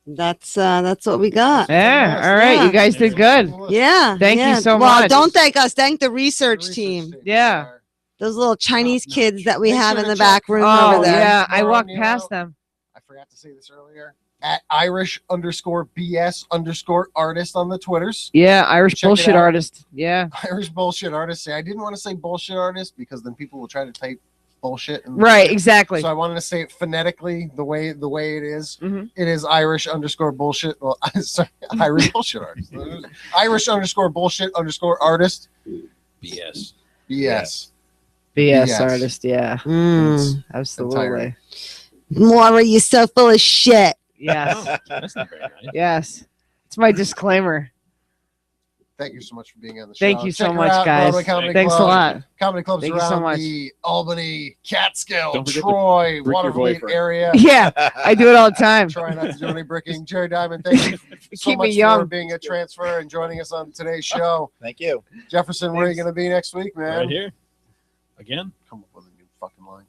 That's what we got. Yeah. All right. Yeah. You guys did good. Yeah. Thank you yeah. so well, much. don't thank us. Thank the research team. Yeah. Those little Chinese kids that we Make have sure in to the check back room Oh over there. yeah. I Maura walked O'Neill. past them. I forgot to say this earlier. At Irish_BS_artist on the Twitters. Yeah. Irish Check it bullshit out. artist. Yeah. Irish bullshit artist. I didn't want to say bullshit artist because then people will try to type bullshit. Right. Exactly. So I wanted to say it phonetically the way it is. Mhm. It is Irish_bullshit. Well, sorry, Irish bullshit artist. Irish_bullshit_artist. BS. BS. BS artist. Yeah. Mm. Absolutely. Entirely. Maura, you so full of shit. Yes. That's not very nice. Yes. It's my disclaimer. Thank you so much for being on the show. Thank you so Check her much, out, guys. Broadway Comedy Thanks a Club. lot. Comedy clubs Thank you around so much. the Albany, Catskill, Don't forget to Troy, brick your Waterfleet boyfriend. area. Yeah. I do it all the time. Try not to do any bricking. Jerry Diamond, thank you so Keep me much for young. being a transfer and joining us on today's show. Thank you. Jefferson, where are you going to be next week, man? Right here. Again. Come up with a new fucking line.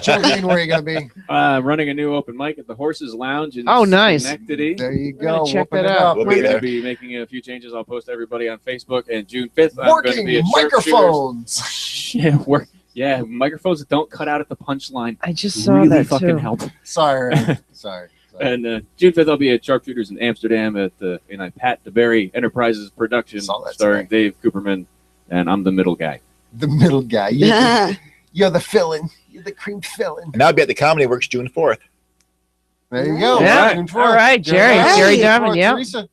Joe Green, where are you going to be? Running a new open mic at the Horses Lounge in Oh, nice. Schenectady. There you We're gonna go. check Whooping that it out. up. We'll We're be going there. to be making a few changes. I'll post everybody on Facebook. And June 5th, I'm going to Working be at microphones. Yeah, yeah, microphones that don't cut out at the punchline. I just saw Really that fucking too. help. Sorry. Sorry. And June 5th, I'll be at Sharpshooters in Amsterdam at the Pat DeBerry Enterprises production, Saw that starring Dave Cooperman, and I'm the middle guy. The middle guy. You're the fill-in. You're the cream fill-in. And I'll be at the Comedy Works June 4th. There you go. Yeah. June 4th. All right, Jerry. Hey. Jerry June Diamond. 4th. Yeah. Teresa.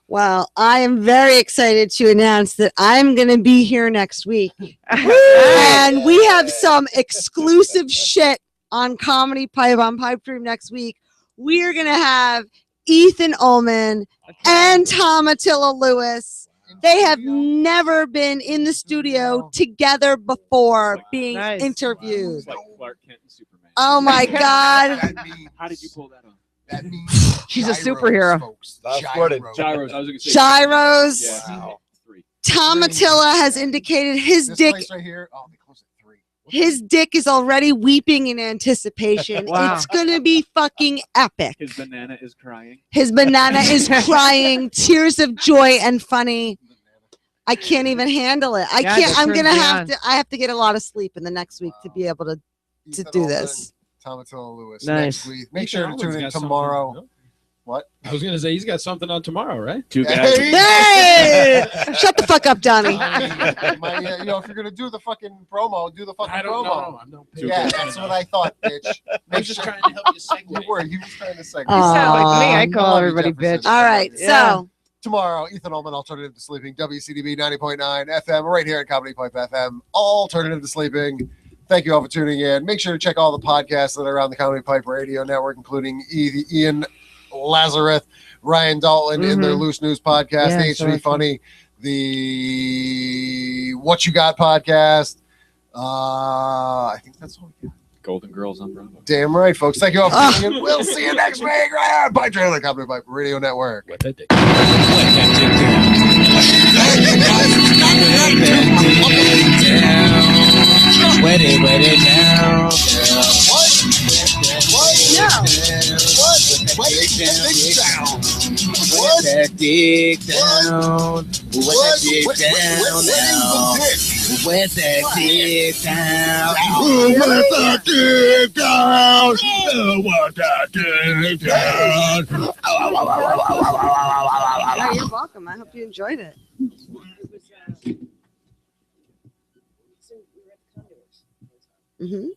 Well, I am very excited to announce that I'm going to be here next week. And we have some exclusive shit on Comedy Pipe on Pipedream next week. We are going to have Ethan Ullman and Tom Attila Lewis. They have never been in the studio together before being Nice. interviewed. It's like Clark Kent and Superman. Oh my God. That means, How did you pull that on? that means She's a gyros, superhero. folks. That's what it- Gyros. I was going to say Gyros. Yeah. Wow. 3. Tom Attila has indicated his This dick. place right here. Oh, they close at 3. His dick is already weeping in anticipation. Wow. It's gonna be fucking epic. His banana is crying. His banana is crying, tears of joy and funny. I can't even handle it. I Yeah, can't. that I'm gonna turns me have on. to. I have to get a lot of sleep in the next week to be able to Ethan do Ullman, this. Tom Attila Lewis. Nice. Next week. Make sure to Ethan tune in Ullman's got tomorrow. something, no? What? I was gonna say he's got something on tomorrow, right? 2 guys. Hey! Shut the fuck up, Donnie. If you're gonna do the fucking promo, do the fucking I don't promo. know. I'm not Yeah, that's what I thought, bitch. I Make was just sure trying to help you segue. you were. You was trying to segue. You sound like me. I Um, call love you, everybody Jefferson. bitch. All right, Yeah. so Tomorrow, Ethan Ullman, Alternative to Sleeping, WCDB 90.9 FM, right here at Comedy Pipe FM, Alternative to Sleeping. Thank you all for tuning in. Make sure to check all the podcasts that are on the Comedy Pipe Radio Network, including Ian Lazarus, Ryan Dalton in their Mhm. Loose News podcast, Yeah, the so H3 that's Funny, the What You Got podcast. I think that's all we got. Golden Girls on Bravo. Damn right, folks. Thank you all for tuning in. We'll see you next week right on Pipe Trailer Comedy Pipe Radio Network. Wet that dick. Wet that dick down. Wet it down. Wet that dick down. Wet that dick down now. Wet that dick down. Wet that dick down. Wet that dick down. Yeah, you're welcome. I hope you enjoyed it. Mm-hmm.